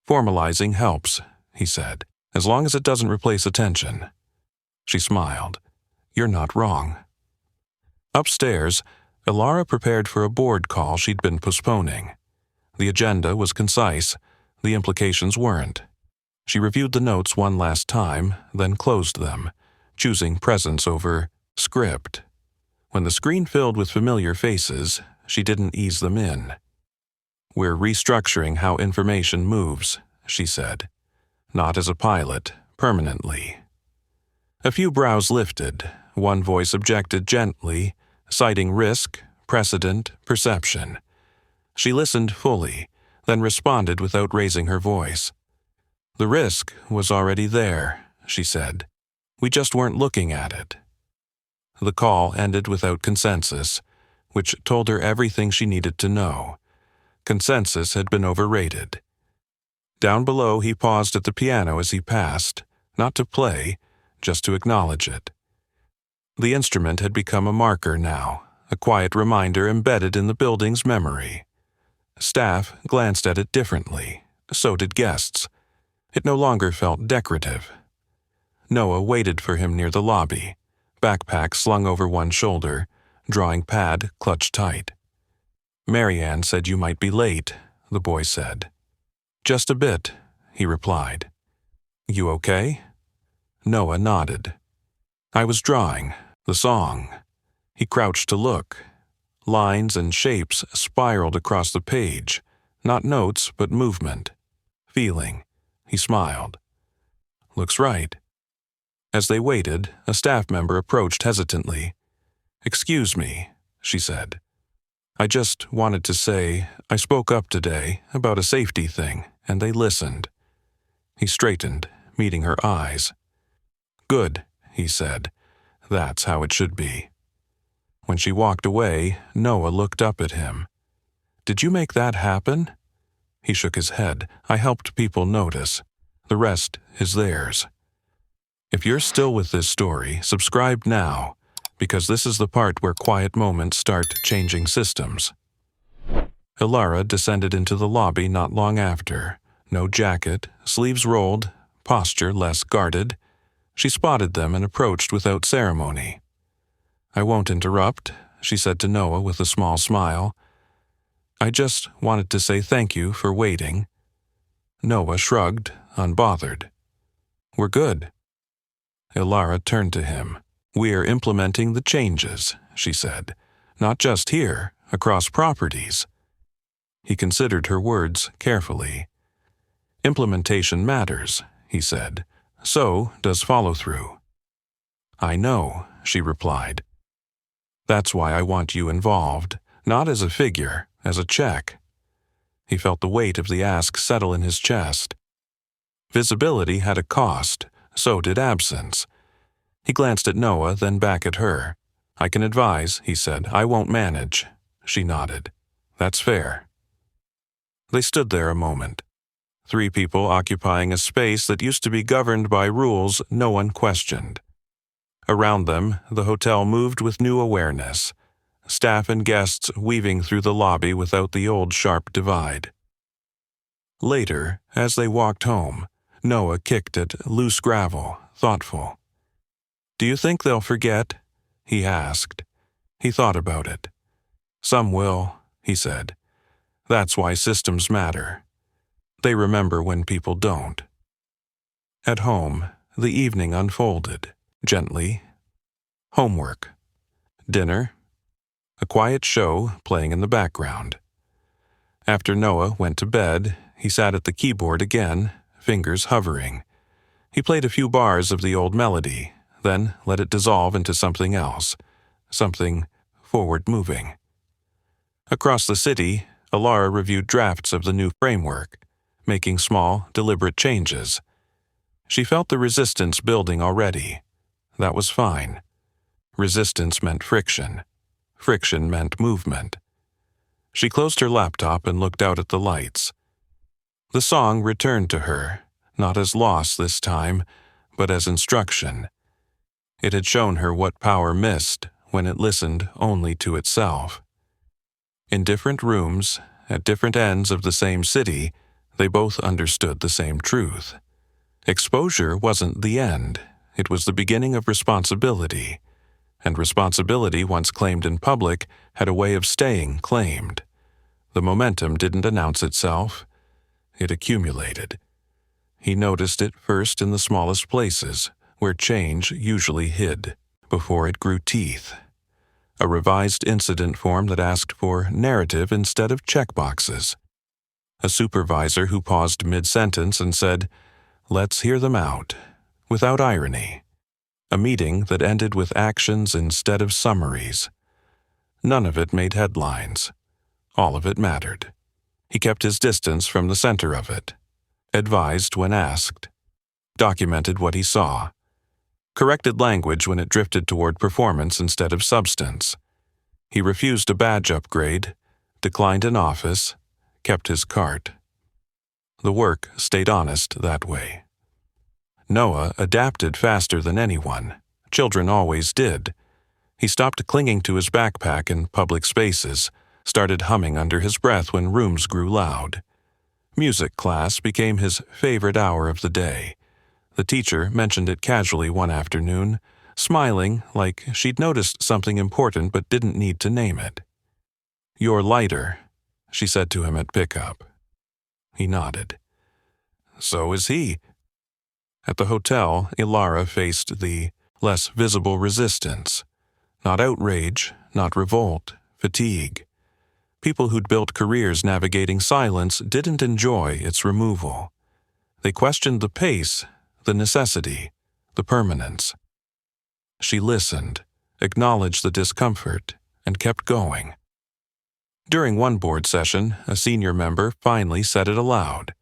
"Formalizing helps," he said, "as long as it doesn't replace attention." She smiled. "You're not wrong." Upstairs, Ilara prepared for a board call she'd been postponing. The agenda was concise, the implications weren't. She reviewed the notes one last time, then closed them, choosing presence over script. When the screen filled with familiar faces, she didn't ease them in. "We're restructuring how information moves," she said. "Not as a pilot, permanently." A few brows lifted, one voice objected gently, citing risk, precedent, perception. She listened fully, then responded without raising her voice. "The risk was already there," she said. "We just weren't looking at it." The call ended without consensus, which told her everything she needed to know. Consensus had been overrated. Down below, he paused at the piano as he passed, not to play, just to acknowledge it. The instrument had become a marker now, a quiet reminder embedded in the building's memory. Staff glanced at it differently, so did guests. It no longer felt decorative. Noah waited for him near the lobby, backpack slung over one shoulder, drawing pad clutched tight. "Marianne said you might be late," the boy said. "Just a bit," he replied. "You okay?" Noah nodded. "I was drawing, the song." He crouched to look. Lines and shapes spiraled across the page, not notes but movement. Feeling. He smiled. "Looks right." As they waited, a staff member approached hesitantly. "Excuse me," she said. "I just wanted to say I spoke up today about a safety thing, and they listened." He straightened, meeting her eyes. Good, he said. That's how it should be. When she walked away, Noah looked up at him. Did you make that happen? He shook his head. I helped people notice. The rest is theirs. If you're still with this story, subscribe now, because this is the part where quiet moments start changing systems. Ilara descended into the lobby not long after. No jacket, sleeves rolled, posture less guarded. She spotted them and approached without ceremony. I won't interrupt, she said to Noah with a small smile. I just wanted to say thank you for waiting. Noah shrugged, unbothered. We're good. Ilara turned to him. We're implementing the changes, she said. Not just here, across properties. He considered her words carefully. Implementation matters, he said. So does follow-through. I know, she replied. That's why I want you involved, not as a figure, as a check. He felt the weight of the ask settle in his chest. Visibility had a cost, so did absence. He glanced at Noah, then back at her. I can advise, he said. I won't manage. She nodded. That's fair. They stood there a moment. 3 people occupying a space that used to be governed by rules no one questioned. Around them, the hotel moved with new awareness, staff and guests weaving through the lobby without the old sharp divide. Later, as they walked home, Noah kicked at loose gravel, thoughtful. Do you think they'll forget? He asked. He thought about it. Some will, he said. That's why systems matter. They remember when people don't. At home, the evening unfolded, gently. Homework. Dinner. A quiet show playing in the background. After Noah went to bed, he sat at the keyboard again, fingers hovering. He played a few bars of the old melody, then let it dissolve into something else, something forward-moving. Across the city, Ilara reviewed drafts of the new framework, making small, deliberate changes. She felt the resistance building already. That was fine. Resistance meant friction. Friction meant movement. She closed her laptop and looked out at the lights. The song returned to her, not as loss this time, but as instruction. It had shown her what power missed when it listened only to itself. In different rooms, at different ends of the same city, they both understood the same truth. Exposure wasn't the end. It was the beginning of responsibility. And responsibility, once claimed in public, had a way of staying claimed. The momentum didn't announce itself. It accumulated. He noticed it first in the smallest places, where change usually hid, before it grew teeth. A revised incident form that asked for narrative instead of checkboxes. A supervisor who paused mid-sentence and said, "Let's hear them out," without irony. A meeting that ended with actions instead of summaries. None of it made headlines. All of it mattered. He kept his distance from the center of it. Advised when asked. Documented what he saw. Corrected language when it drifted toward performance instead of substance. He refused a badge upgrade, declined an office, kept his cart. The work stayed honest that way. Noah adapted faster than anyone. Children always did. He stopped clinging to his backpack in public spaces, started humming under his breath when rooms grew loud. Music class became his favorite hour of the day. The teacher mentioned it casually one afternoon, smiling like she'd noticed something important but didn't need to name it. "You're lighter," she said to him at pickup. He nodded. So is he. At the hotel, Ilara faced the less visible resistance. Not outrage, not revolt, fatigue. People who'd built careers navigating silence didn't enjoy its removal. They questioned the pace, the necessity, the permanence. She listened, acknowledged the discomfort, and kept going. During one board session, a senior member finally said it aloud.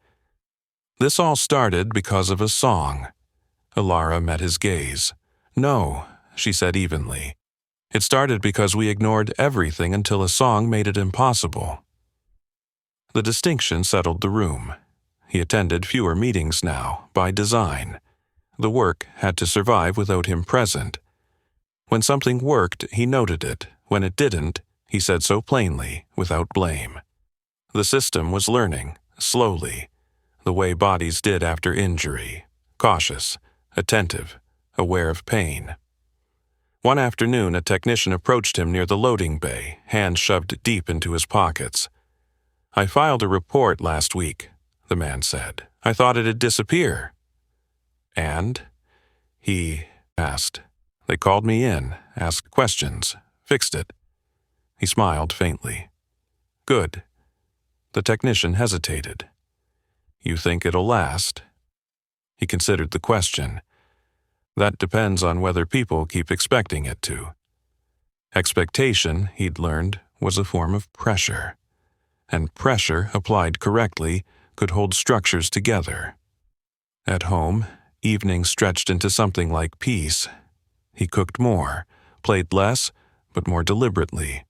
This all started because of a song. Ilara met his gaze. "No," she said evenly. "It started because we ignored everything until a song made it impossible." The distinction settled the room. He attended fewer meetings now, by design. The work had to survive without him present. When something worked, he noted it. When it didn't, he said so plainly, without blame. The system was learning, slowly, the way bodies did after injury, cautious, attentive, aware of pain. One afternoon, a technician approached him near the loading bay, hands shoved deep into his pockets. "I filed a report last week," the man said. "I thought it'd disappear." "And?" he asked. "They called me in, asked questions, fixed it." He smiled faintly. "Good." The technician hesitated. "You think it'll last?" He considered the question. "That depends on whether people keep expecting it to." Expectation, he'd learned, was a form of pressure. And pressure, applied correctly, could hold structures together. At home, evenings stretched into something like peace. He cooked more, played less, but more deliberately.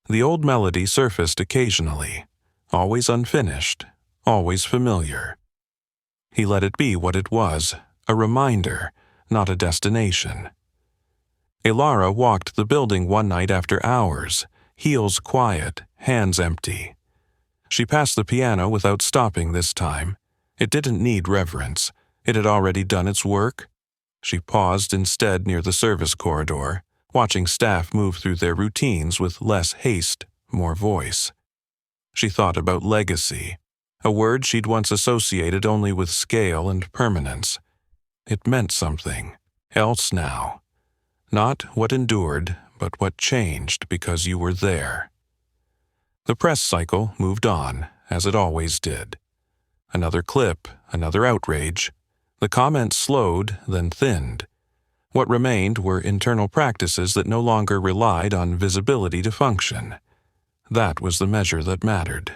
The old melody surfaced occasionally, always unfinished, always familiar. He let it be what it was, a reminder, not a destination. Ilara walked the building one night after hours, heels quiet, hands empty. She passed the piano without stopping this time. It didn't need reverence. It had already done its work. She paused instead near the service corridor, watching staff move through their routines with less haste, more voice. She thought about legacy, a word she'd once associated only with scale and permanence. It meant something else now. Not what endured, but what changed because you were there. The press cycle moved on, as it always did. Another clip, another outrage. The comments slowed, then thinned. What remained were internal practices that no longer relied on visibility to function. That was the measure that mattered.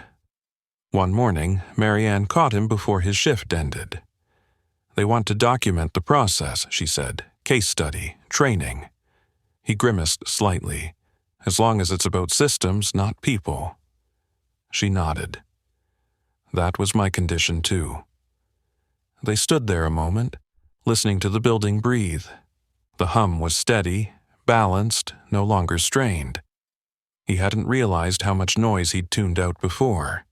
One morning, Marianne caught him before his shift ended. "They want to document the process," she said. "Case study, training." He grimaced slightly. "As long as it's about systems, not people." She nodded. That was my condition, too. They stood there a moment, listening to the building breathe. The hum was steady, balanced, no longer strained. He hadn't realized how much noise he'd tuned out before.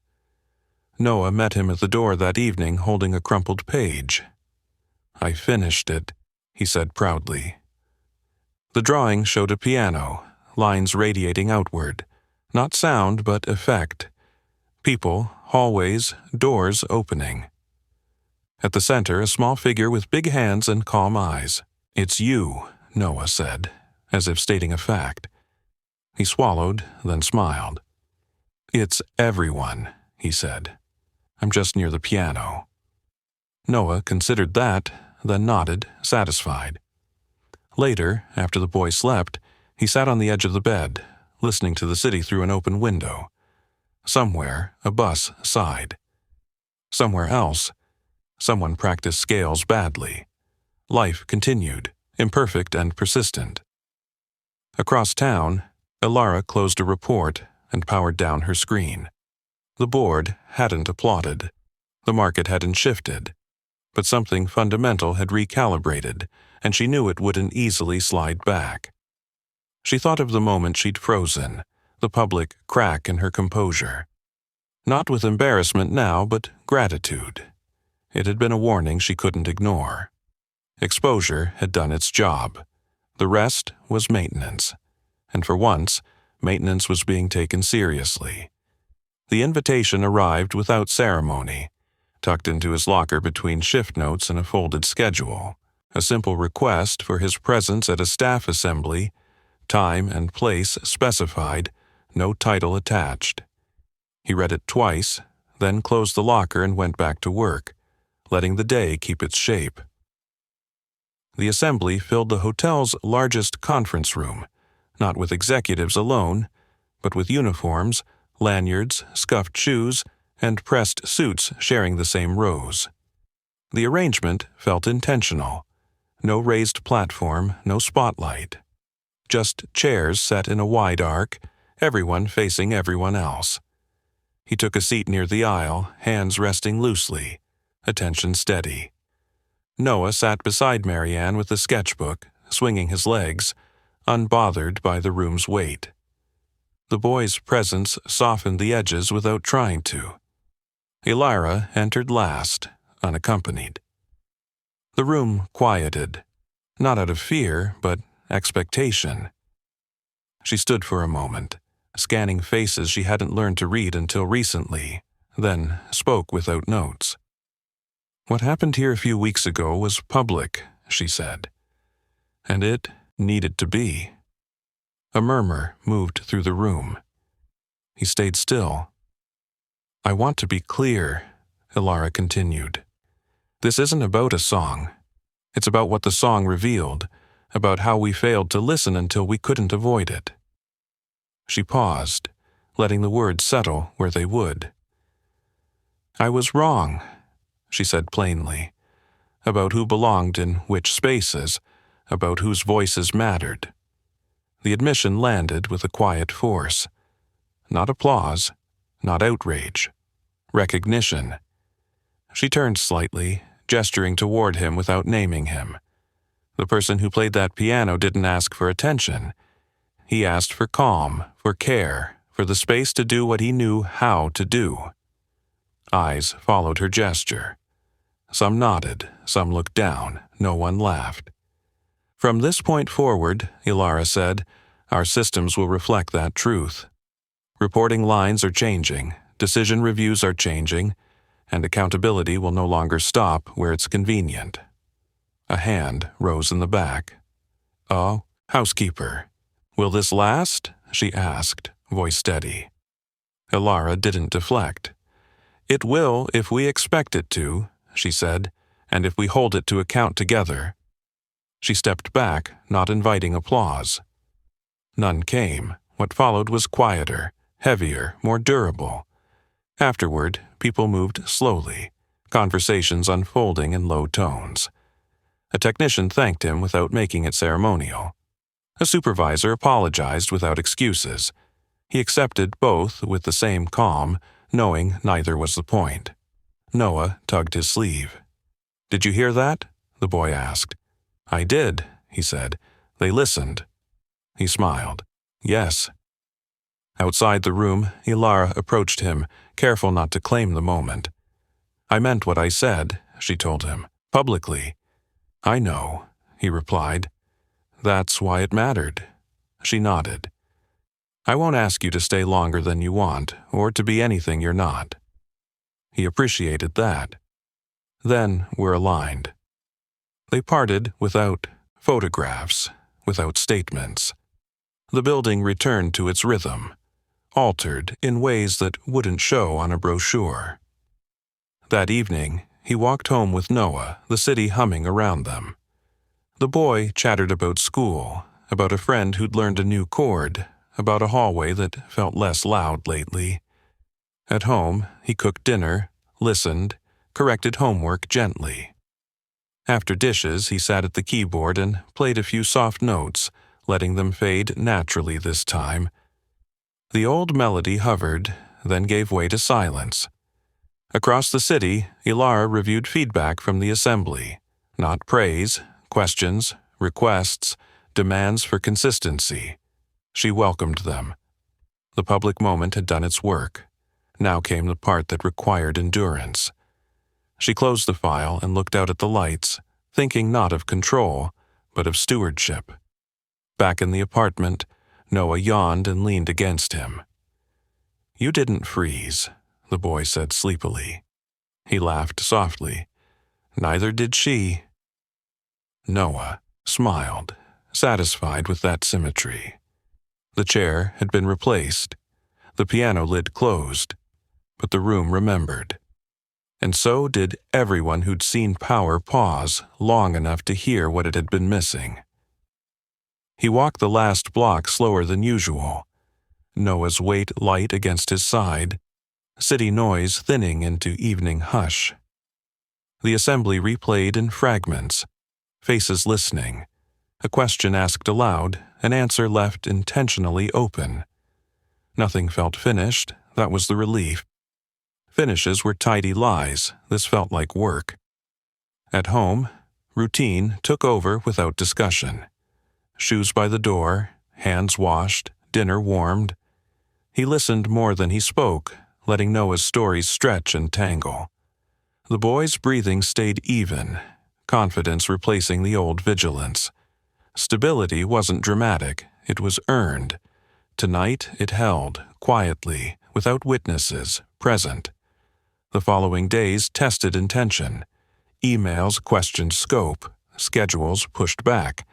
Noah met him at the door that evening holding a crumpled page. "I finished it," he said proudly. The drawing showed a piano, lines radiating outward. Not sound, but effect. People, hallways, doors opening. At the center, a small figure with big hands and calm eyes. "It's you," Noah said, as if stating a fact. He swallowed, then smiled. "It's everyone," he said. "I'm just near the piano." Noah considered that, then nodded, satisfied. Later, after the boy slept, he sat on the edge of the bed, listening to the city through an open window. Somewhere, a bus sighed. Somewhere else, someone practiced scales badly. Life continued, imperfect and persistent. Across town, Ilara closed a report and powered down her screen. The board hadn't applauded. The market hadn't shifted. But something fundamental had recalibrated, and she knew it wouldn't easily slide back. She thought of the moment she'd frozen, the public crack in her composure. Not with embarrassment now, but gratitude. It had been a warning she couldn't ignore. Exposure had done its job. The rest was maintenance. And for once, maintenance was being taken seriously. The invitation arrived without ceremony, tucked into his locker between shift notes and a folded schedule. A simple request for his presence at a staff assembly, time and place specified, no title attached. He read it twice, then closed the locker and went back to work, letting the day keep its shape. The assembly filled the hotel's largest conference room, not with executives alone, but with uniforms, lanyards, scuffed shoes, and pressed suits sharing the same rows. The arrangement felt intentional, No raised platform, no spotlight. Just chairs set in a wide arc, everyone facing everyone else. He took a seat near the aisle, hands resting loosely, attention steady. Noah sat beside Marianne with the sketchbook, swinging his legs, unbothered by the room's weight. The boy's presence softened the edges without trying to. Elira entered last, unaccompanied. The room quieted, not out of fear, but expectation. She stood for a moment, scanning faces she hadn't learned to read until recently, then spoke without notes. "What happened here a few weeks ago was public," she said. "And it needed to be." A murmur moved through the room. He stayed still. "I want to be clear," Elira continued. "This isn't about a song. It's about what the song revealed, about how we failed to listen until we couldn't avoid it." She paused, letting the words settle where they would. "I was wrong," she said plainly, about who belonged in which spaces, about whose voices mattered. The admission landed with a quiet force. Not applause, not outrage. Recognition. She turned slightly, gesturing toward him without naming him. The person who played that piano didn't ask for attention. He asked for calm, for care, for the space to do what he knew how to do. Eyes followed her gesture. Some nodded, some looked down, no one laughed. "From this point forward," Elira said, "our systems will reflect that truth. Reporting lines are changing, decision reviews are changing, and accountability will no longer stop where it's convenient." A hand rose in the back. "Oh, housekeeper. Will this last?" she asked, voice steady. Elira didn't deflect. "It will if we expect it to," she said, "and if we hold it to account together." She stepped back, not inviting applause. None came. What followed was quieter, heavier, more durable. Afterward, people moved slowly, conversations unfolding in low tones. A technician thanked him without making it ceremonial. A supervisor apologized without excuses. He accepted both with the same calm, knowing neither was the point. Noah tugged his sleeve. "Did you hear that?" the boy asked. "I did," he said. "They listened." He smiled. "Yes." Outside the room, Elira approached him, careful not to claim the moment. "I meant what I said," she told him, publicly. "I know," he replied. "That's why it mattered." She nodded. "I won't ask you to stay longer than you want, or to be anything you're not." He appreciated that. Then we're aligned. They parted without photographs, without statements. The building returned to its rhythm, altered in ways that wouldn't show on a brochure. That evening, he walked home with Noah, the city humming around them. The boy chattered about school, about a friend who'd learned a new chord, about a hallway that felt less loud lately. At home, he cooked dinner, listened, corrected homework gently. After dishes, he sat at the keyboard and played a few soft notes, letting them fade naturally this time. The old melody hovered, then gave way to silence. Across the city, Elira reviewed feedback from the assembly. Not praise, questions, requests, demands for consistency. She welcomed them. The public moment had done its work. Now came the part that required endurance. She closed the file and looked out at the lights, thinking not of control, but of stewardship. Back in the apartment, Noah yawned and leaned against him. "You didn't freeze," the boy said sleepily. He laughed softly. "Neither did she." Noah smiled, satisfied with that symmetry. The chair had been replaced. The piano lid closed. But the room remembered. And so did everyone who'd seen power pause long enough to hear what it had been missing. He walked the last block slower than usual, Noah's weight light against his side, city noise thinning into evening hush. The assembly replayed in fragments, faces listening. A question asked aloud, an answer left intentionally open. Nothing felt finished, that was the relief. Finishes were tidy lies, this felt like work. At home, routine took over without discussion. Shoes by the door, hands washed, dinner warmed. He listened more than he spoke, letting Noah's stories stretch and tangle. The boy's breathing stayed even, confidence replacing the old vigilance. Stability wasn't dramatic, it was earned. Tonight it held, quietly, without witnesses, present. The following days tested intention. Emails questioned scope, schedules pushed back.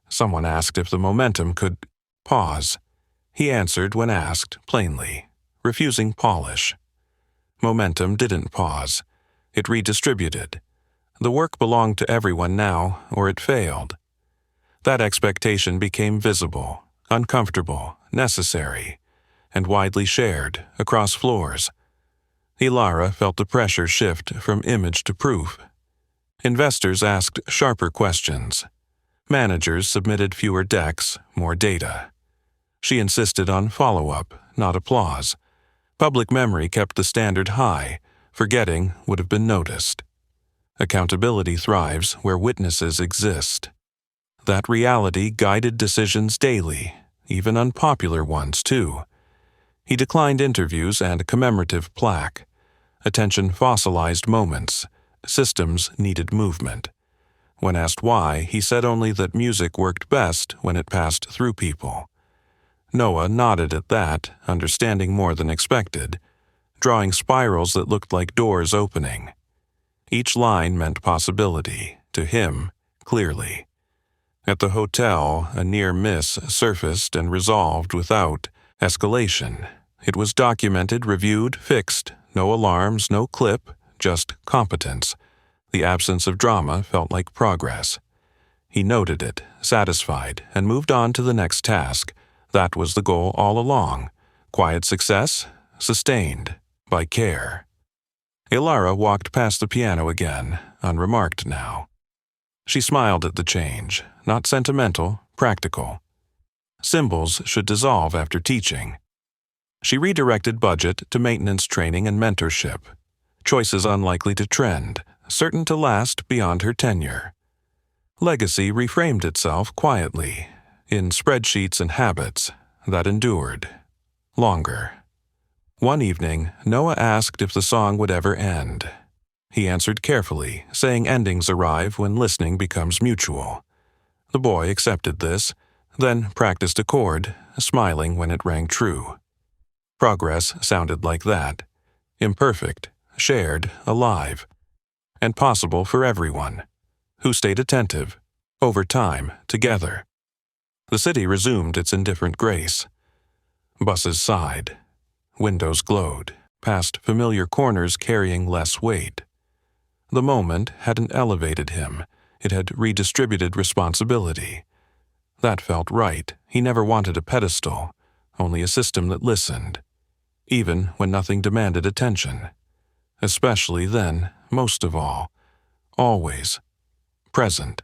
Someone asked if the momentum could pause. He answered when asked, plainly, refusing polish. Momentum didn't pause. It redistributed. The work belonged to everyone now, or it failed. That expectation became visible, uncomfortable, necessary, and widely shared across floors. Ilara felt the pressure shift from image to proof. Investors asked sharper questions. Managers submitted fewer decks, more data. She insisted on follow-up, not applause. Public memory kept the standard high. Forgetting would have been noticed. Accountability thrives where witnesses exist. That reality guided decisions daily, even unpopular ones, too. He declined interviews and a commemorative plaque. Attention fossilized moments. Systems needed movement. When asked why, he said only that music worked best when it passed through people. Noah nodded at that, understanding more than expected, drawing spirals that looked like doors opening. Each line meant possibility, to him, clearly. At the hotel, a near miss surfaced and resolved without escalation. It was documented, reviewed, fixed, no alarms, no clip, just competence. The absence of drama felt like progress. He noted it, satisfied, and moved on to the next task. That was the goal all along. Quiet success, sustained by care. Ilara walked past the piano again, unremarked now. She smiled at the change, not sentimental, practical. Symbols should dissolve after teaching. She redirected budget to maintenance training and mentorship. Choices unlikely to trend, certain to last beyond her tenure. Legacy reframed itself quietly, in spreadsheets and habits that endured. Longer. One evening, Noah asked if the song would ever end. He answered carefully, saying endings arrive when listening becomes mutual. The boy accepted this, then practiced a chord, smiling when it rang true. Progress sounded like that. Imperfect, shared, alive, and possible for everyone, who stayed attentive, over time, together. The city resumed its indifferent grace. Buses sighed. Windows glowed, past familiar corners carrying less weight. The moment hadn't elevated him. It had redistributed responsibility. That felt right. He never wanted a pedestal, only a system that listened, even when nothing demanded attention. Especially then, most of all, always, present.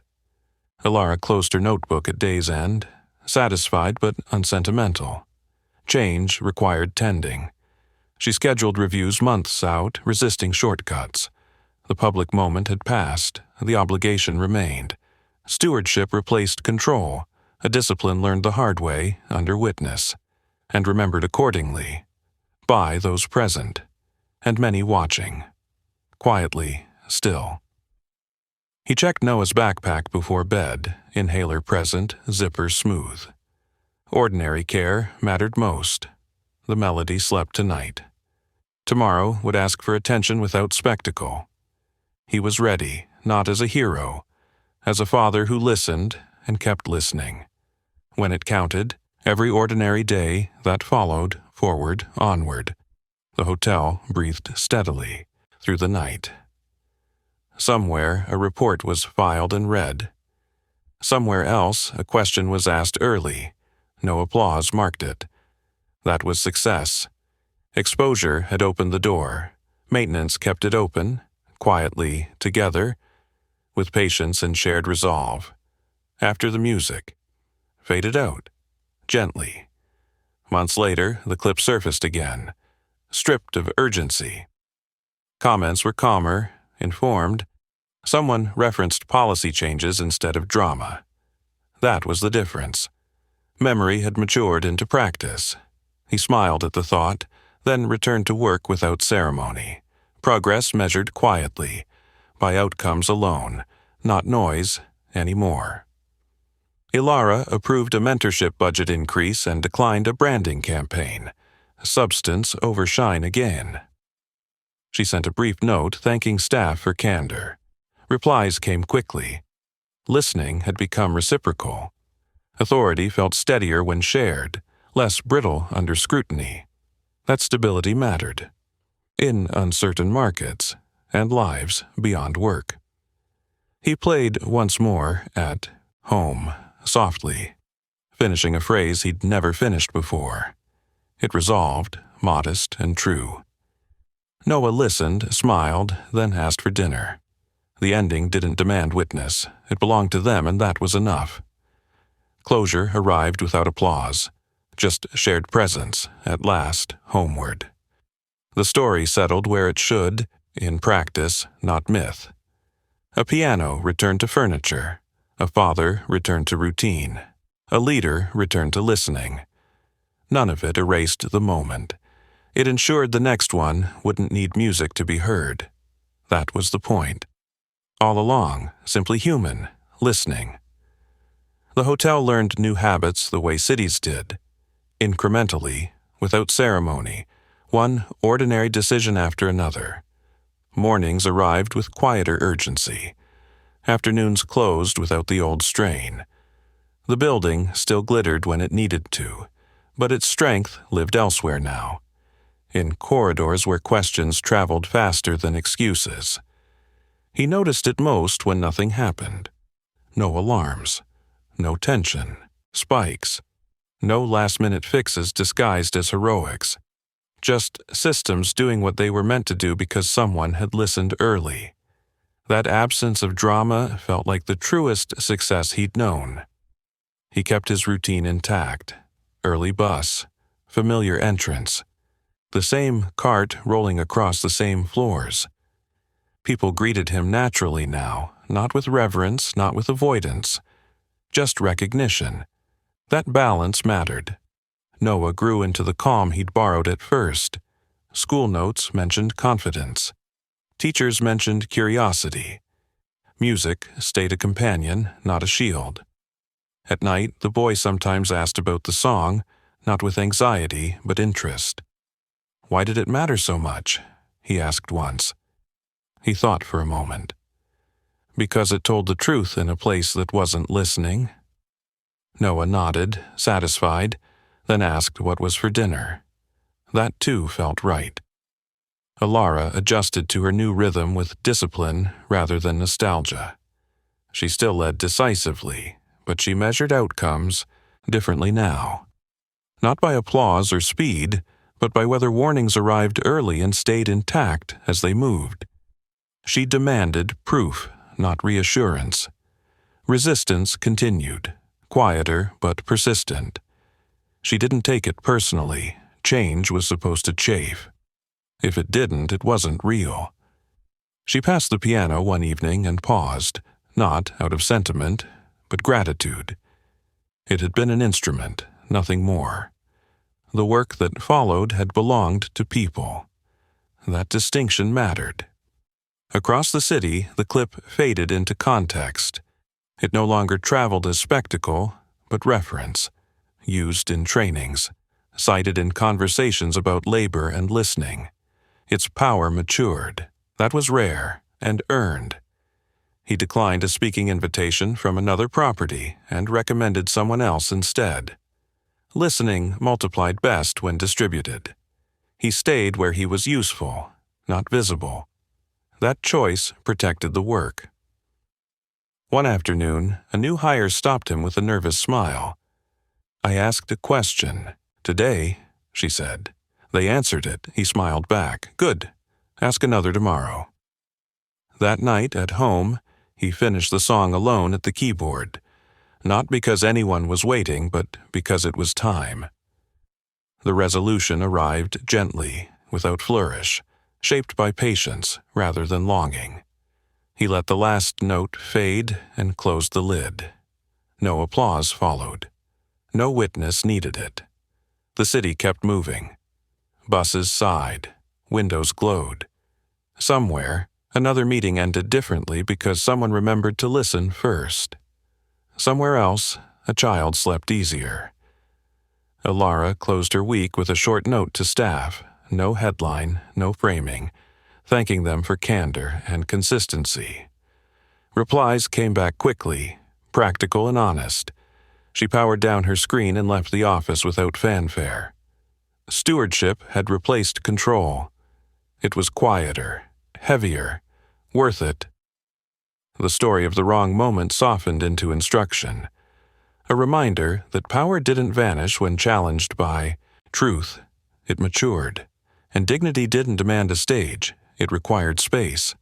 Ilara closed her notebook at day's end, satisfied but unsentimental. Change required tending. She scheduled reviews months out, resisting shortcuts. The public moment had passed, the obligation remained. Stewardship replaced control, a discipline learned the hard way, under witness, and remembered accordingly, by those present, and many watching. Quietly, still. He checked Noah's backpack before bed, inhaler present, zipper smooth. Ordinary care mattered most. The melody slept tonight. Tomorrow would ask for attention without spectacle. He was ready, not as a hero, as a father who listened and kept listening. When it counted, every ordinary day that followed, forward, onward. The hotel breathed steadily through the night. Somewhere a report was filed and read. Somewhere else a question was asked early. No applause marked it. That was success. Exposure had opened the door. Maintenance kept it open, quietly, together. with patience and shared resolve. After the music faded out, gently. Months later, the clip surfaced again, stripped of urgency. Comments were calmer, informed. Someone referenced policy changes instead of drama. That was the difference. Memory had matured into practice. He smiled at the thought, then returned to work without ceremony. Progress measured quietly, by outcomes alone, not noise anymore. Ilara approved a mentorship budget increase and declined a branding campaign. Substance over shine again. She sent a brief note thanking staff for candor. Replies came quickly. Listening had become reciprocal. Authority felt steadier when shared, less brittle under scrutiny. That stability mattered. In uncertain markets and lives beyond work. He played once more at home, softly, finishing a phrase he'd never finished before. It resolved, modest and true. Noah listened, smiled, then asked for dinner. The ending didn't demand witness. It belonged to them, and that was enough. Closure arrived without applause, just shared presence, at last, homeward. The story settled where it should, in practice, not myth. A piano returned to furniture. A father returned to routine. A leader returned to listening. None of it erased the moment. It ensured the next one wouldn't need music to be heard. That was the point. All along, simply human, listening. The hotel learned new habits the way cities did. Incrementally, without ceremony, one ordinary decision after another. Mornings arrived with quieter urgency. Afternoons closed without the old strain. The building still glittered when it needed to, but its strength lived elsewhere now. In corridors where questions traveled faster than excuses. He noticed it most when nothing happened. No alarms. No tension. Spikes. No last-minute fixes disguised as heroics. Just systems doing what they were meant to do because someone had listened early. That absence of drama felt like the truest success he'd known. He kept his routine intact. Early bus. Familiar entrance. The same cart rolling across the same floors. People greeted him naturally now, not with reverence, not with avoidance. Just recognition. That balance mattered. Noah grew into the calm he'd borrowed at first. School notes mentioned confidence. Teachers mentioned curiosity. Music stayed a companion, not a shield. At night, the boy sometimes asked about the song, not with anxiety, but interest. Why did it matter so much? He asked once. He thought for a moment. Because it told the truth in a place that wasn't listening. Noah nodded, satisfied, then asked what was for dinner. That too felt right. Ilara adjusted to her new rhythm with discipline rather than nostalgia. She still led decisively, but she measured outcomes differently now. Not by applause or speed, but by whether warnings arrived early and stayed intact as they moved. She demanded proof, not reassurance. Resistance continued, quieter but persistent. She didn't take it personally. Change was supposed to chafe. If it didn't, it wasn't real. She passed the piano one evening and paused, not out of sentiment, but gratitude. It had been an instrument, nothing more. The work that followed had belonged to people. That distinction mattered. Across the city, the clip faded into context. It no longer traveled as spectacle, but reference, used in trainings, cited in conversations about labor and listening. Its power matured. That was rare and earned. He declined a speaking invitation from another property and recommended someone else instead. Listening multiplied best when distributed. He stayed where he was useful, not visible. That choice protected the work. One afternoon, a new hire stopped him with a nervous smile. I asked a question. Today, she said. They answered it. He smiled back. Good. Ask another tomorrow. That night at home, He finished the song alone at the keyboard, not because anyone was waiting, but because it was time. The resolution arrived gently, without flourish, shaped by patience rather than longing. He let the last note fade and closed the lid. No applause followed. No witness needed it. The city kept moving. Buses sighed. Windows glowed. Somewhere, another meeting ended differently because someone remembered to listen first. Somewhere else, a child slept easier. Alara closed her week with a short note to staff, no headline, no framing, thanking them for candor and consistency. Replies came back quickly, practical and honest. She powered down her screen and left the office without fanfare. Stewardship had replaced control. It was quieter, heavier, worth it. The story of the wrong moment softened into instruction. A reminder that power didn't vanish when challenged by truth. It matured. And dignity didn't demand a stage. It required space.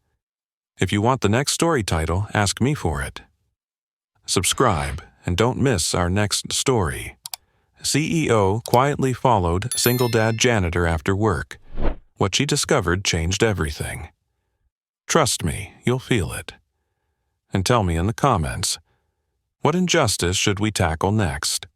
If you want the next story title, ask me for it. Subscribe and don't miss our next story. CEO quietly followed single dad janitor after work. What she discovered changed everything. Trust me, you'll feel it. And tell me in the comments, what injustice should we tackle next?